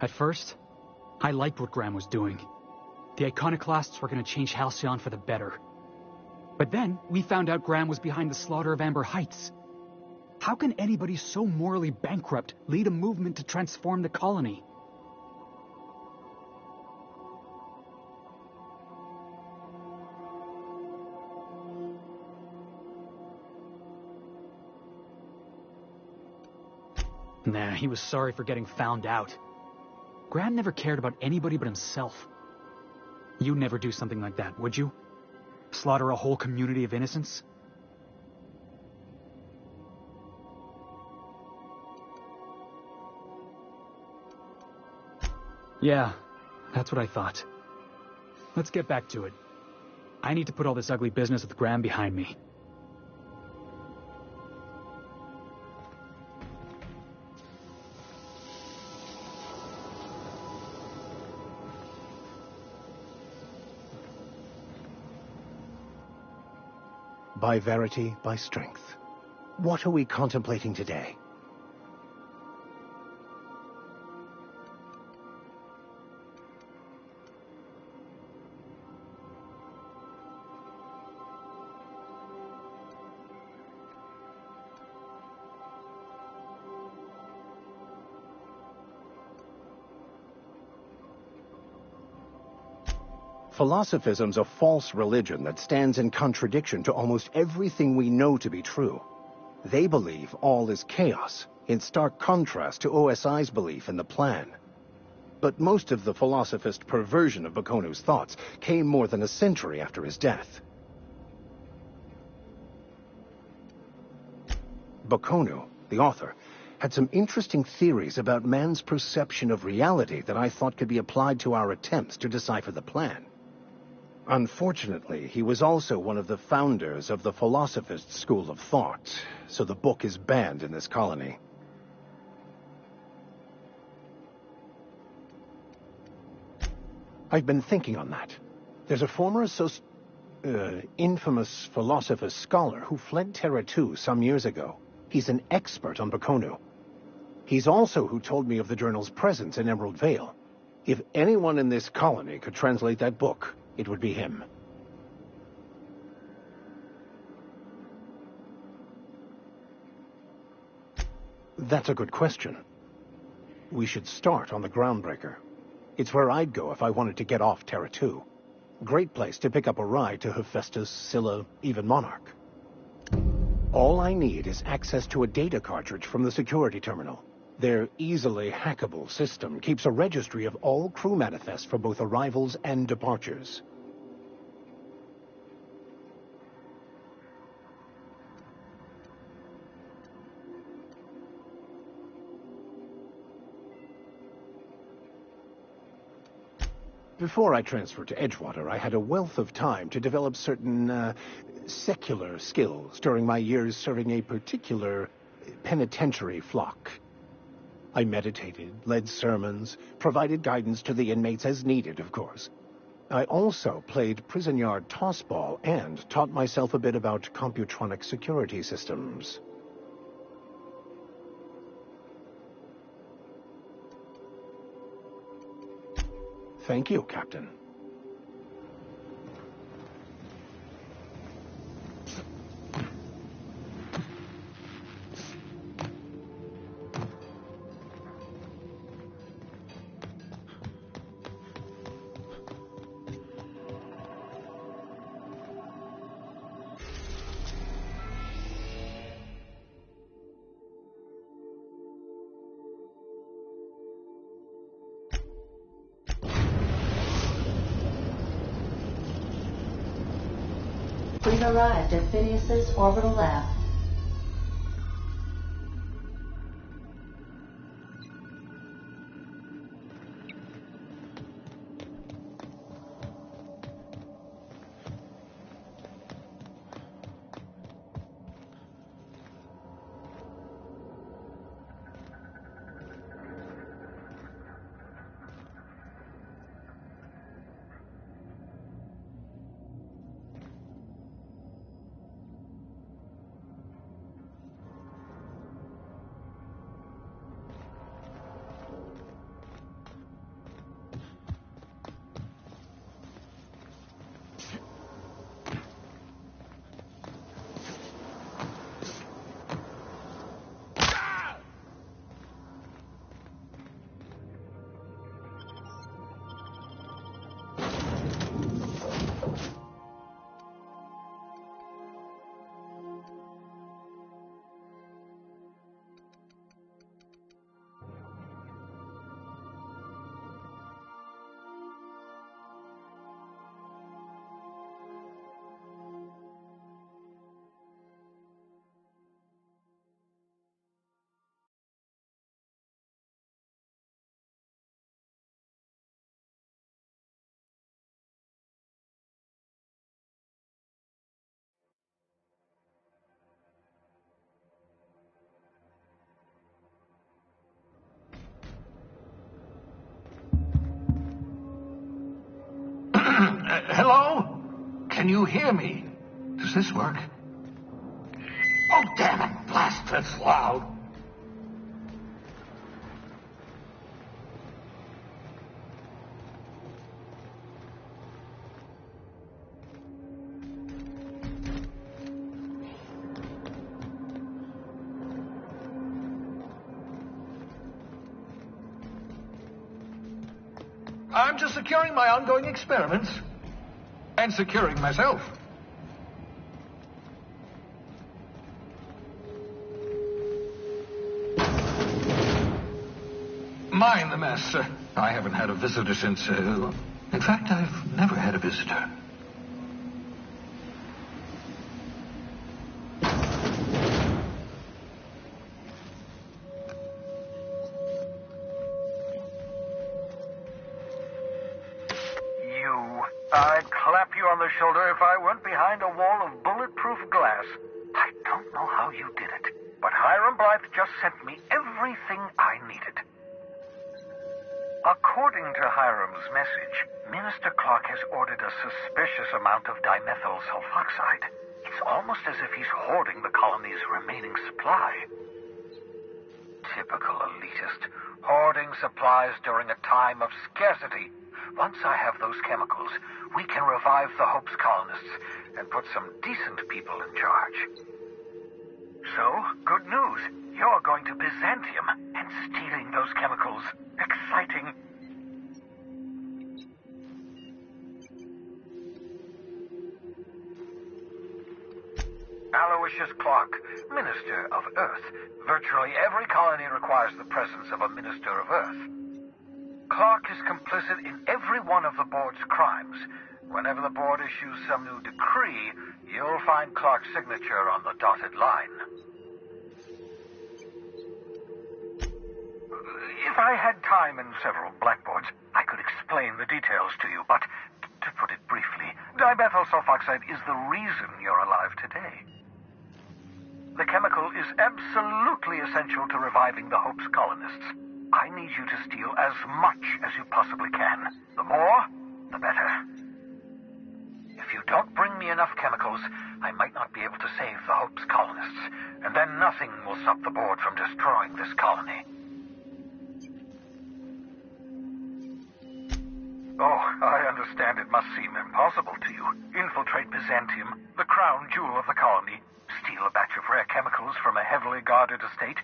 At first, I liked what Graham was doing. The Iconoclasts were going to change Halcyon for the better. But then, we found out Graham was behind the slaughter of Amber Heights. How can anybody so morally bankrupt lead a movement to transform the colony? Nah, he was sorry for getting found out. Graham never cared about anybody but himself. You'd never do something like that, would you? Slaughter a whole community of innocents? Yeah, that's what I thought. Let's get back to it. I need to put all this ugly business with Graham behind me. By verity, by strength. What are we contemplating today? Philosophism's a false religion that stands in contradiction to almost everything we know to be true. They believe all is chaos, in stark contrast to OSI's belief in the plan. But most of the philosophist perversion of Bakonu's thoughts came more than a century after his death. Bakonu, the author, had some interesting theories about man's perception of reality that I thought could be applied to our attempts to decipher the plan. Unfortunately, he was also one of the founders of the philosophist school of thought, so the book is banned in this colony. I've been thinking on that. There's a former infamous philosopher scholar who fled Terra 2 some years ago. He's an expert on Bakonu. He's also who told me of the journal's presence in Emerald Vale. If anyone in this colony could translate that book, it would be him. That's a good question. We should start on the Groundbreaker. It's where I'd go if I wanted to get off Terra 2. Great place to pick up a ride to Hephaestus, Scylla, even Monarch. All I need is access to a data cartridge from the security terminal. Their easily hackable system keeps a registry of all crew manifests for both arrivals and departures. Before I transferred to Edgewater, I had a wealth of time to develop certain, secular skills during my years serving a particular penitentiary flock. I meditated, led sermons, provided guidance to the inmates as needed, of course. I also played prison yard tossball and taught myself a bit about computronic security systems. Thank you, Captain. We've arrived at Phineas's orbital lab. Hello? Can you hear me? Does this work? Oh, damn it! Blast, that's loud. I'm just securing my ongoing experiments. And securing myself. Mind the mess. I haven't had a visitor since... in fact, I've never had a visitor. I'd clap you on the shoulder if I went behind a wall of bulletproof glass. I don't know how you did it, but Hiram Blythe just sent me everything I needed. According to Hiram's message, Minister Clark has ordered a suspicious amount of dimethyl sulfoxide. It's almost as if he's hoarding the colony's remaining supply. Typical elitist, hoarding supplies during a time of scarcity. Once I have those chemicals, we can revive the Hope's colonists and put some decent people in charge. So, good news. You're going to Byzantium and stealing those chemicals. Exciting. Aloysius Clark, Minister of Earth. Virtually every colony requires the presence of a Minister of Earth. Clark is complicit in every one of the board's crimes. Whenever the board issues some new decree, you'll find Clark's signature on the dotted line. If I had time and several blackboards, I could explain the details to you, but to put it briefly, dimethyl sulfoxide is the reason you're alive today. The chemical is absolutely essential to reviving the Hope's colonists. I need you to steal as much as you possibly can. The more, the better. If you don't bring me enough chemicals, I might not be able to save the Hope's colonists, and then nothing will stop the board from destroying this colony. Oh, I understand it must seem impossible to you. Infiltrate Byzantium, the crown jewel of the colony, steal a batch of rare chemicals from a heavily guarded estate.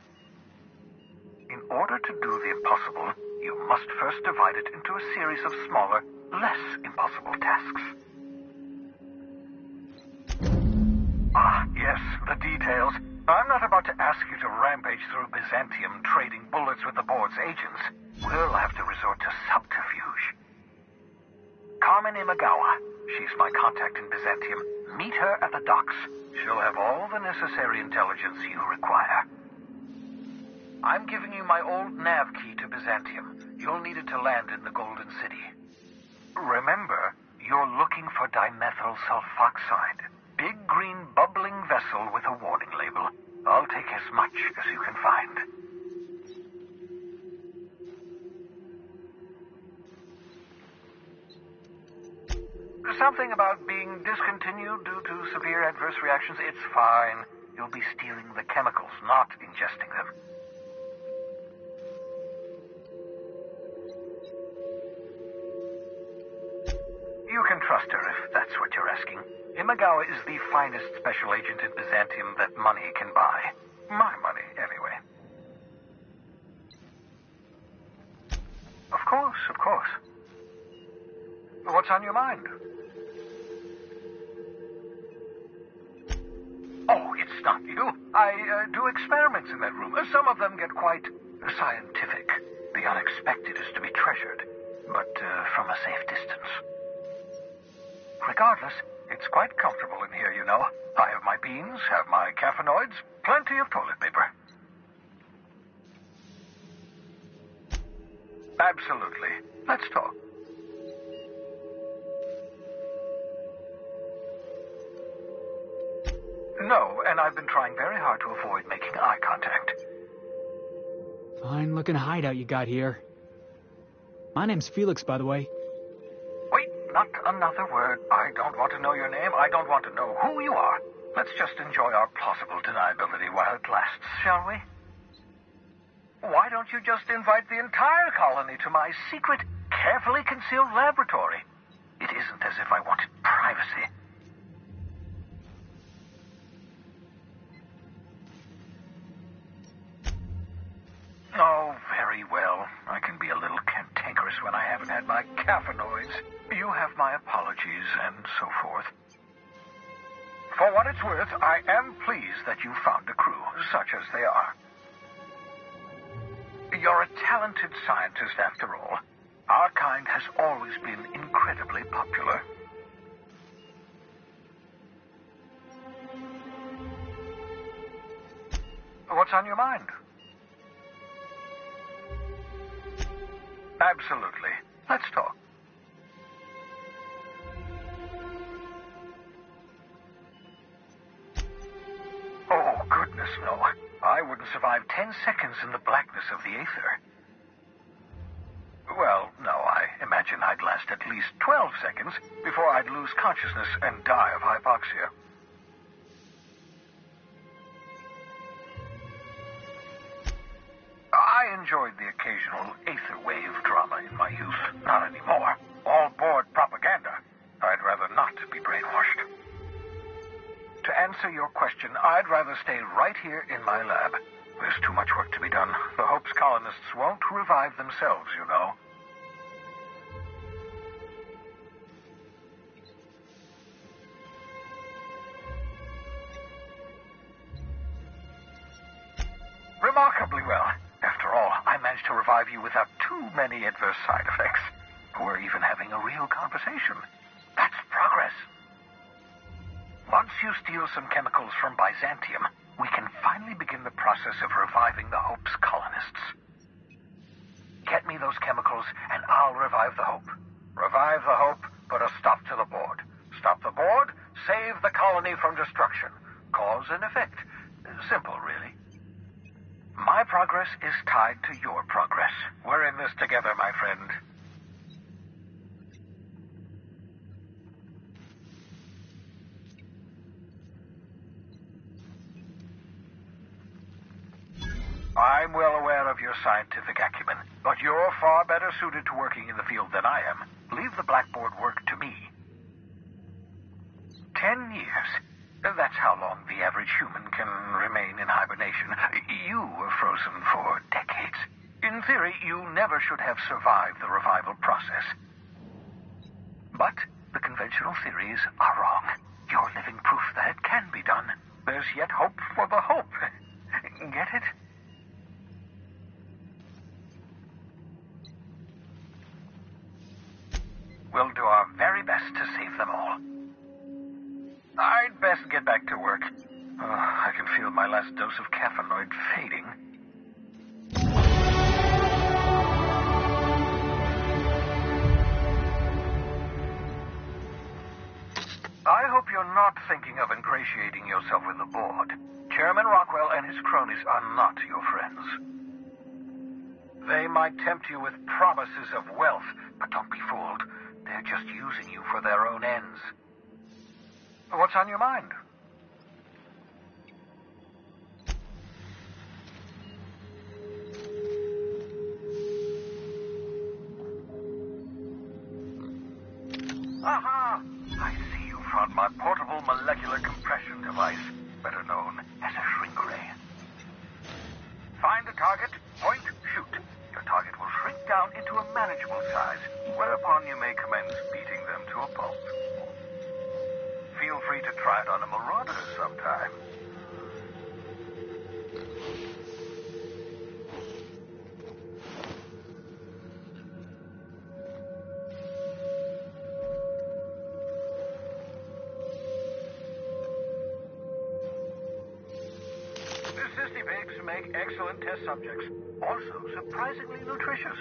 In order to do the impossible, you must first divide it into a series of smaller, less impossible tasks. Ah, yes, the details. I'm not about to ask you to rampage through Byzantium trading bullets with the board's agents. We'll have to resort to subterfuge. Carmen Imagawa. She's my contact in Byzantium. Meet her at the docks. She'll have all the necessary intelligence you require. I'm giving you my old nav key to Byzantium. You'll need it to land in the Golden City. Remember, you're looking for dimethyl sulfoxide. Big green bubbling vessel with a warning label. I'll take as much as you can find. Something about being discontinued due to severe adverse reactions. It's fine. You'll be stealing the chemicals, not ingesting them. You can trust her if that's what you're asking. Imagawa is the finest special agent in Byzantium that money can buy. My money, anyway. Of course, of course. What's on your mind? Oh, it's not you. I do experiments in that room. Some of them get quite scientific. The unexpected is to be treasured, but from a safe distance. Regardless, it's quite comfortable in here, you know. I have my beans, have my caffeinoids, plenty of toilet paper. Absolutely. Let's talk. No, and I've been trying very hard to avoid making eye contact. Fine looking hideout you got here. My name's Felix, by the way. Wait, not another word. I don't want to know your name. I don't want to know who you are. Let's just enjoy our plausible deniability while it lasts, shall we? Why don't you just invite the entire colony to my secret, carefully concealed laboratory? It isn't as if I wanted privacy. Oh, very well. I can be a little cantankerous when I haven't had my caffeinoids. You have my apologies and so forth. For what it's worth, I am pleased that you found a crew, such as they are. You're a talented scientist, after all. Our kind has always been incredibly popular. What's on your mind? Absolutely. Let's talk. Oh, goodness, no. I wouldn't survive 10 seconds in the blackness of the aether. Well, no, I imagine I'd last at least 12 seconds before I'd lose consciousness and die of hypoxia. I enjoyed the occasional aether wave drama in my youth. Not anymore. All board propaganda. I'd rather not be brainwashed. To answer your question, I'd rather stay right here in my lab. There's too much work to be done. The Hope's colonists won't revive themselves, you know. Remarkably well. After all, I managed to revive you without too many adverse side effects. We're even having a real conversation. That's progress. Once you steal some chemicals from Byzantium, we can finally begin the process of reviving the Hope's colonists. Get me those chemicals, and I'll revive the Hope. Revive the Hope, put a stop to the board. Stop the board, save the colony from destruction. Cause and effect. Simple, really. My progress is tied to your progress. We're in this together, my friend. I'm well aware of your scientific acumen, but you're far better suited to working in the field than I am. Leave the blackboard work to me. 10 years. That's how long the average human can remain in hibernation. You were frozen for decades. In theory, you never should have survived the revival process. But the conventional theories are wrong. You're living proof that it can be done. There's yet hope for the hope. Get it? We'll do our very best to save them all. I'd best get back to work. I can feel my last dose of caffeinoid fading. I hope you're not thinking of ingratiating yourself with the board. Chairman Rockwell and his cronies are not your friends. They might tempt you with promises of wealth, but don't be fooled. They're just using you for their own ends. What's on your mind? Aha! I see you found my portable molecular compression device, better known as a shrink ray. Find a target, point, shoot. Your target will shrink down into a manageable size, whereupon you may commence beating them to a pulp. Feel free to try it on a marauder sometime. Cysty pigs make excellent test subjects, also surprisingly nutritious.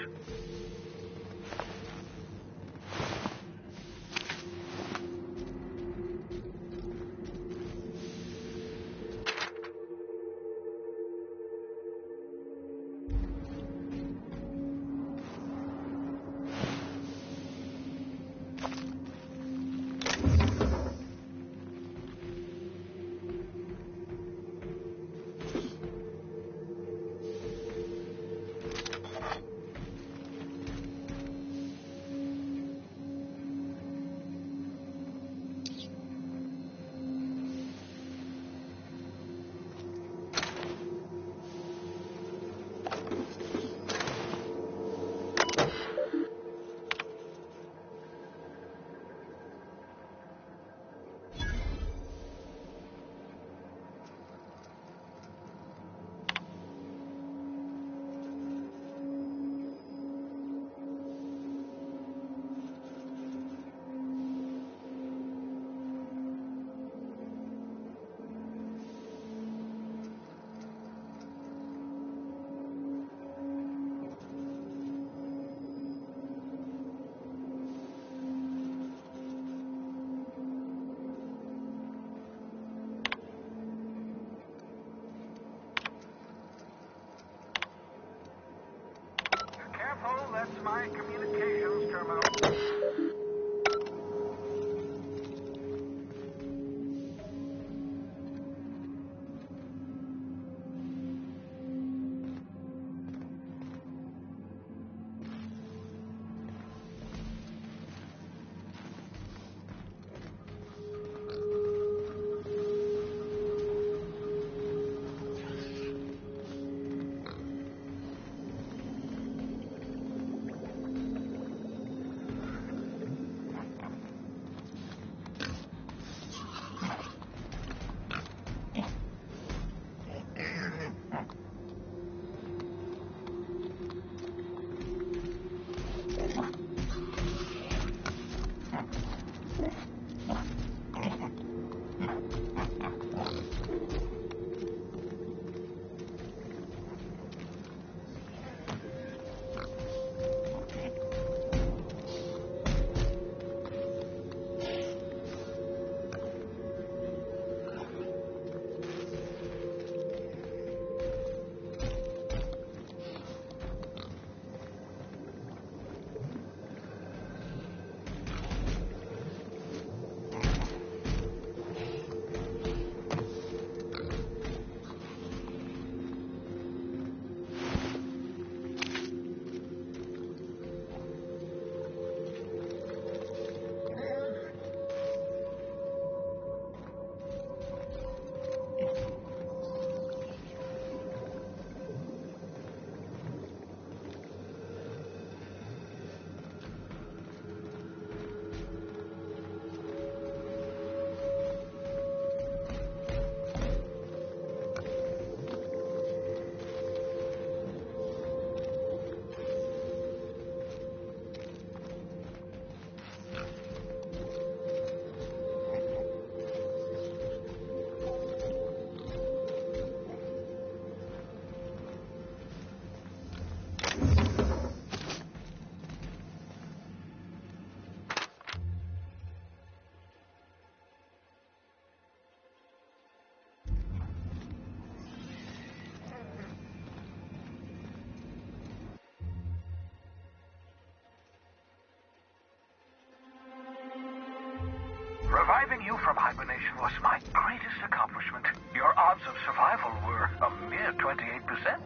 Saving you from hibernation was my greatest accomplishment. Your odds of survival were a mere 28%.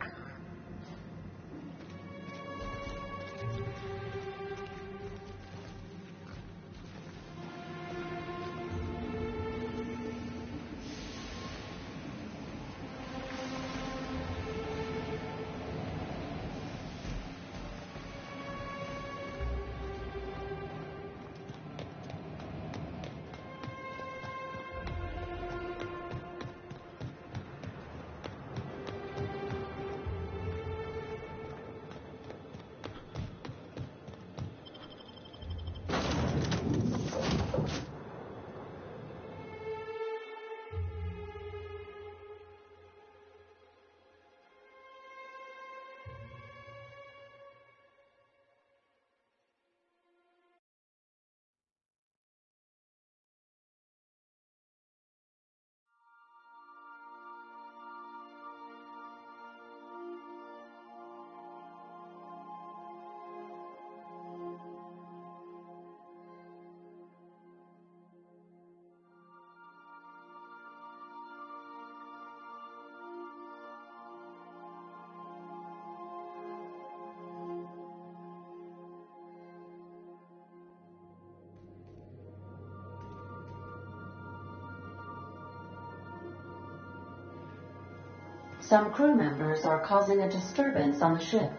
Some crew members are causing a disturbance on the ship.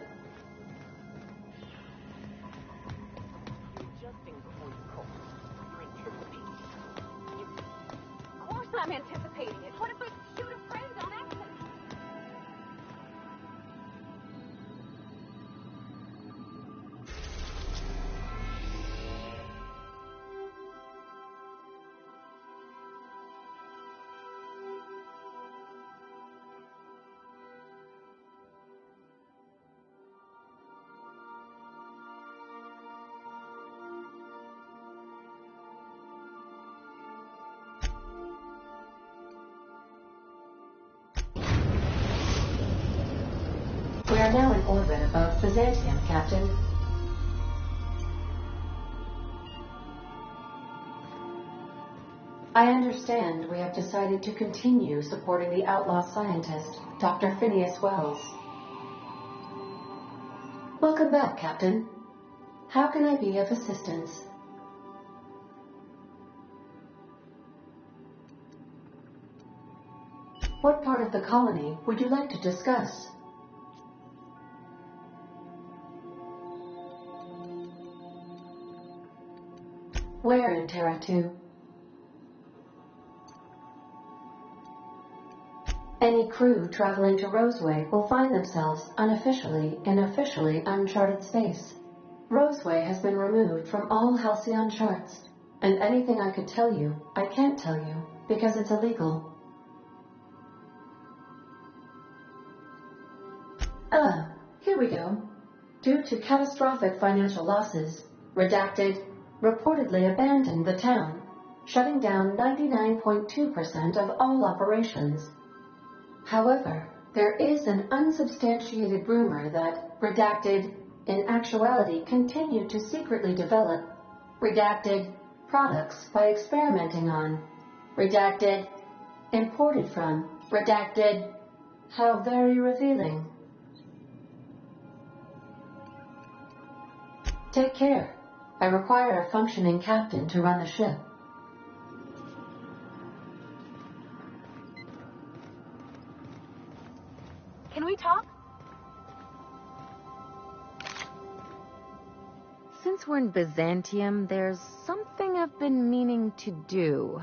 Of course I'm anticipating it. What if I shoot a friend on accident? We are now in orbit above Byzantium, Captain. I understand we have decided to continue supporting the outlaw scientist, Dr. Phineas Wells. Welcome back, Captain. How can I be of assistance? What part of the colony would you like to discuss? Where in Terra 2? Any crew traveling to Roseway will find themselves unofficially in officially uncharted space. Roseway has been removed from all Halcyon charts, and anything I could tell you, I can't tell you, because it's illegal. Here we go. Due to catastrophic financial losses, Redacted reportedly abandoned the town, shutting down 99.2% of all operations. However, there is an unsubstantiated rumor that Redacted, in actuality, continued to secretly develop Redacted products by experimenting on Redacted, imported from Redacted. How very revealing. Take care. I require a functioning captain to run the ship. Can we talk? Since we're in Byzantium, there's something I've been meaning to do.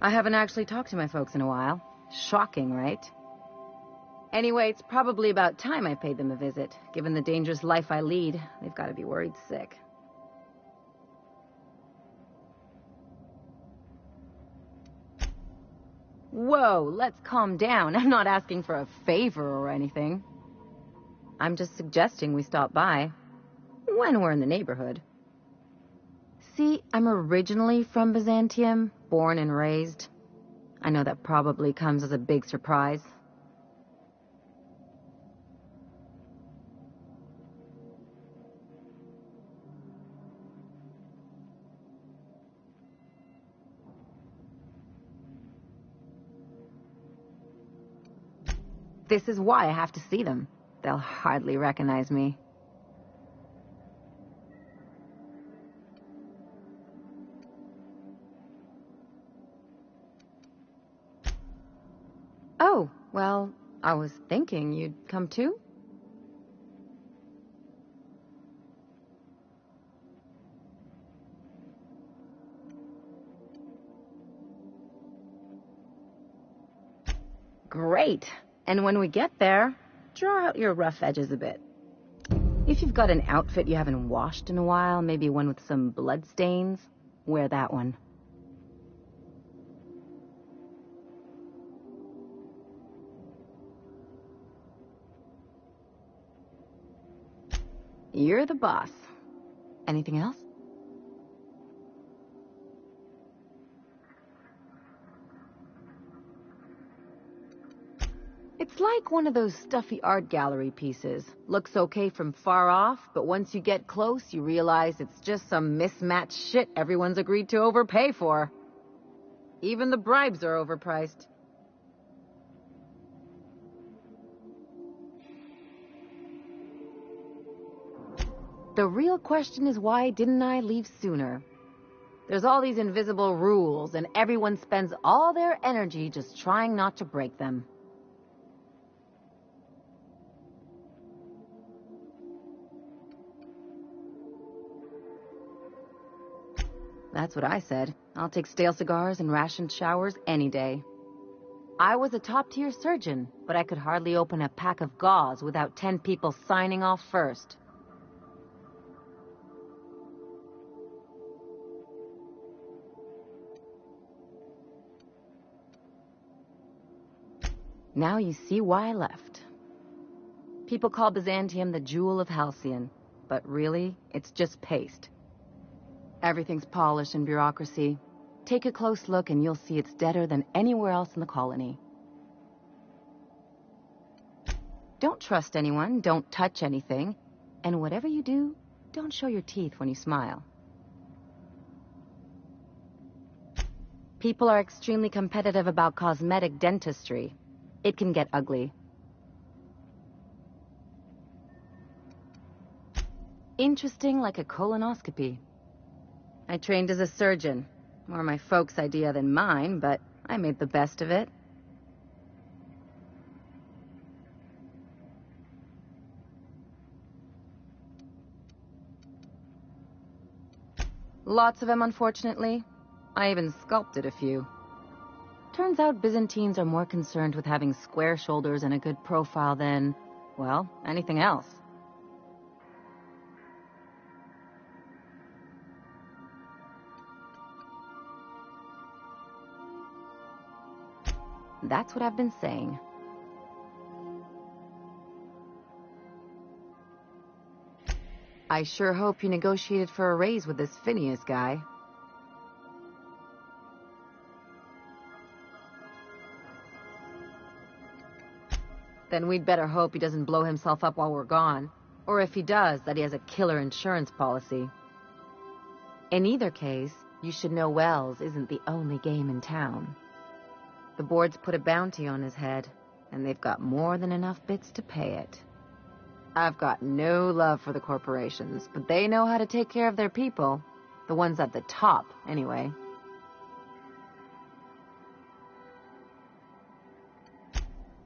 I haven't actually talked to my folks in a while. Shocking, right? Anyway, it's probably about time I paid them a visit. Given the dangerous life I lead, they've got to be worried sick. Whoa, let's calm down. I'm not asking for a favor or anything. I'm just suggesting we stop by when we're in the neighborhood. See, I'm originally from Byzantium, born and raised. I know that probably comes as a big surprise. This is why I have to see them. They'll hardly recognize me. Oh, well, I was thinking you'd come too. Great. And when we get there, draw out your rough edges a bit. If you've got an outfit you haven't washed in a while, maybe one with some blood stains, wear that one. You're the boss. Anything else? It's like one of those stuffy art gallery pieces. Looks okay from far off, but once you get close, you realize it's just some mismatched shit everyone's agreed to overpay for. Even the bribes are overpriced. The real question is, why didn't I leave sooner? There's all these invisible rules, and everyone spends all their energy just trying not to break them. That's what I said. I'll take stale cigars and rationed showers any day. I was a top-tier surgeon, but I could hardly open a pack of gauze without 10 people signing off first. Now you see why I left. People call Byzantium the jewel of Halcyon, but really, it's just paste. Everything's polished and bureaucracy. Take a close look and you'll see it's deader than anywhere else in the colony. Don't trust anyone, don't touch anything, and whatever you do, don't show your teeth when you smile. People are extremely competitive about cosmetic dentistry. It can get ugly. Interesting like a colonoscopy. I trained as a surgeon. More my folks' idea than mine, but I made the best of it. Lots of them, unfortunately. I even sculpted a few. Turns out Byzantines are more concerned with having square shoulders and a good profile than, well, anything else. That's what I've been saying. I sure hope you negotiated for a raise with this Phineas guy. Then we'd better hope he doesn't blow himself up while we're gone. Or if he does, that he has a killer insurance policy. In either case, you should know Wells isn't the only game in town. The board's put a bounty on his head, and they've got more than enough bits to pay it. I've got no love for the corporations, but they know how to take care of their people. The ones at the top, anyway.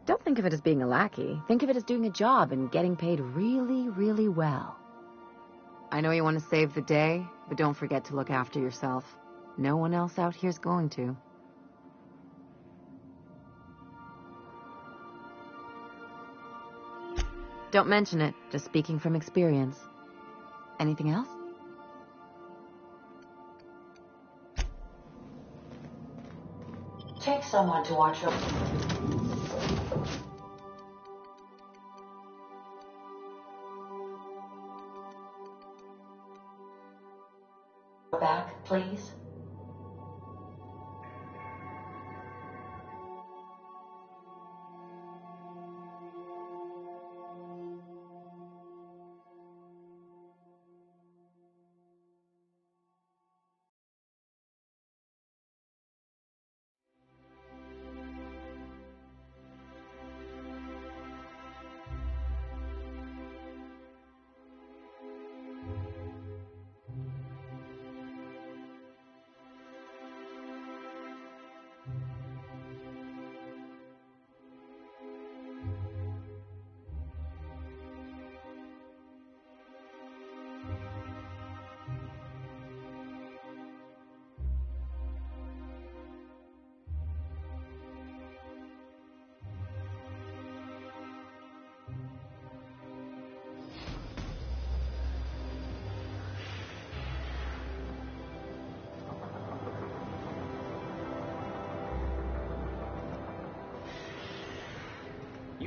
Don't think of it as being a lackey. Think of it as doing a job and getting paid really, really well. I know you want to save the day, but don't forget to look after yourself. No one else out here's going to. Don't mention it, just speaking from experience. Anything else? Take someone to watch your back, please.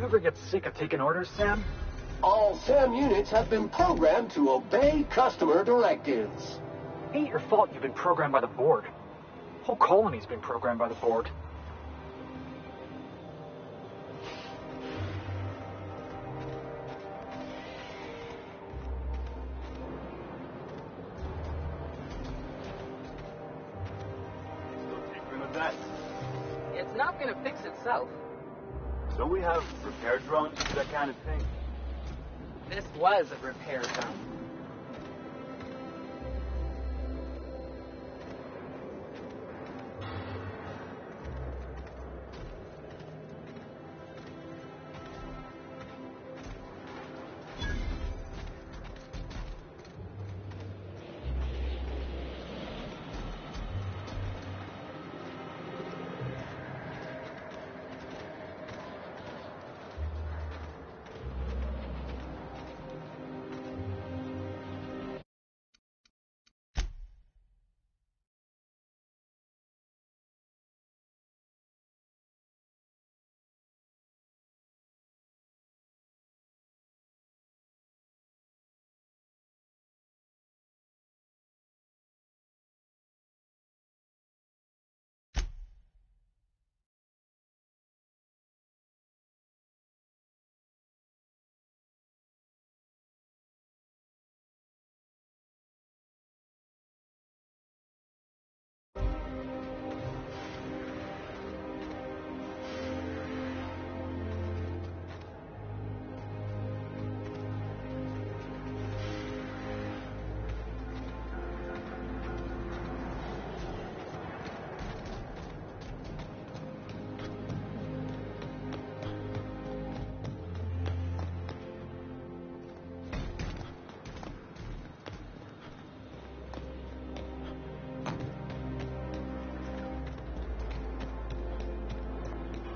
you ever get sick of taking orders, Sam? All SAM units have been programmed to obey customer directives. Ain't your fault you've been programmed by the board. Whole colony's been programmed by the board. It's not gonna fix itself. Don't we have repair drones for that kind of thing? This was a repair drone.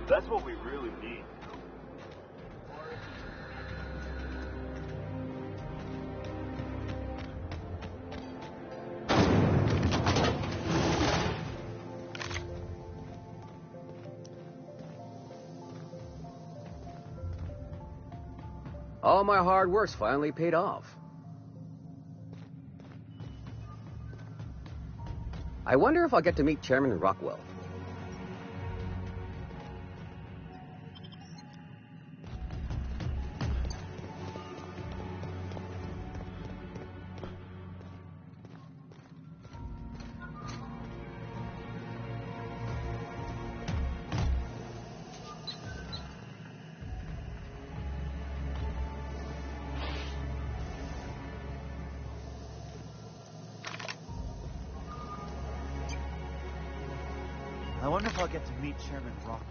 That's what we really need. All my hard work's finally paid off. I wonder if I'll get to meet Chairman Rockwell. I wonder if I'll get to meet Chairman Rockwell.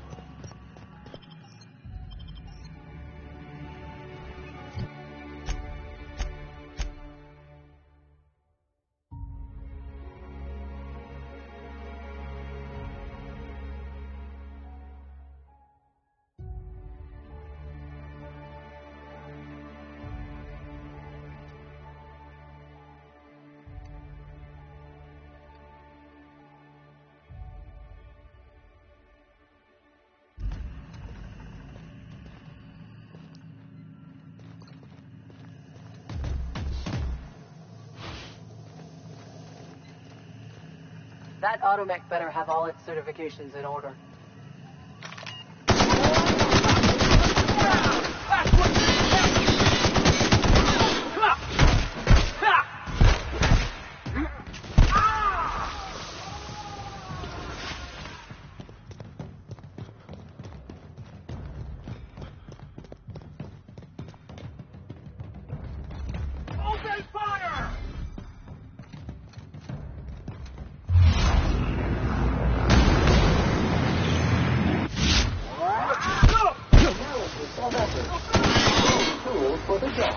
That automech better have all its certifications in order. Open fire! Tools for the job.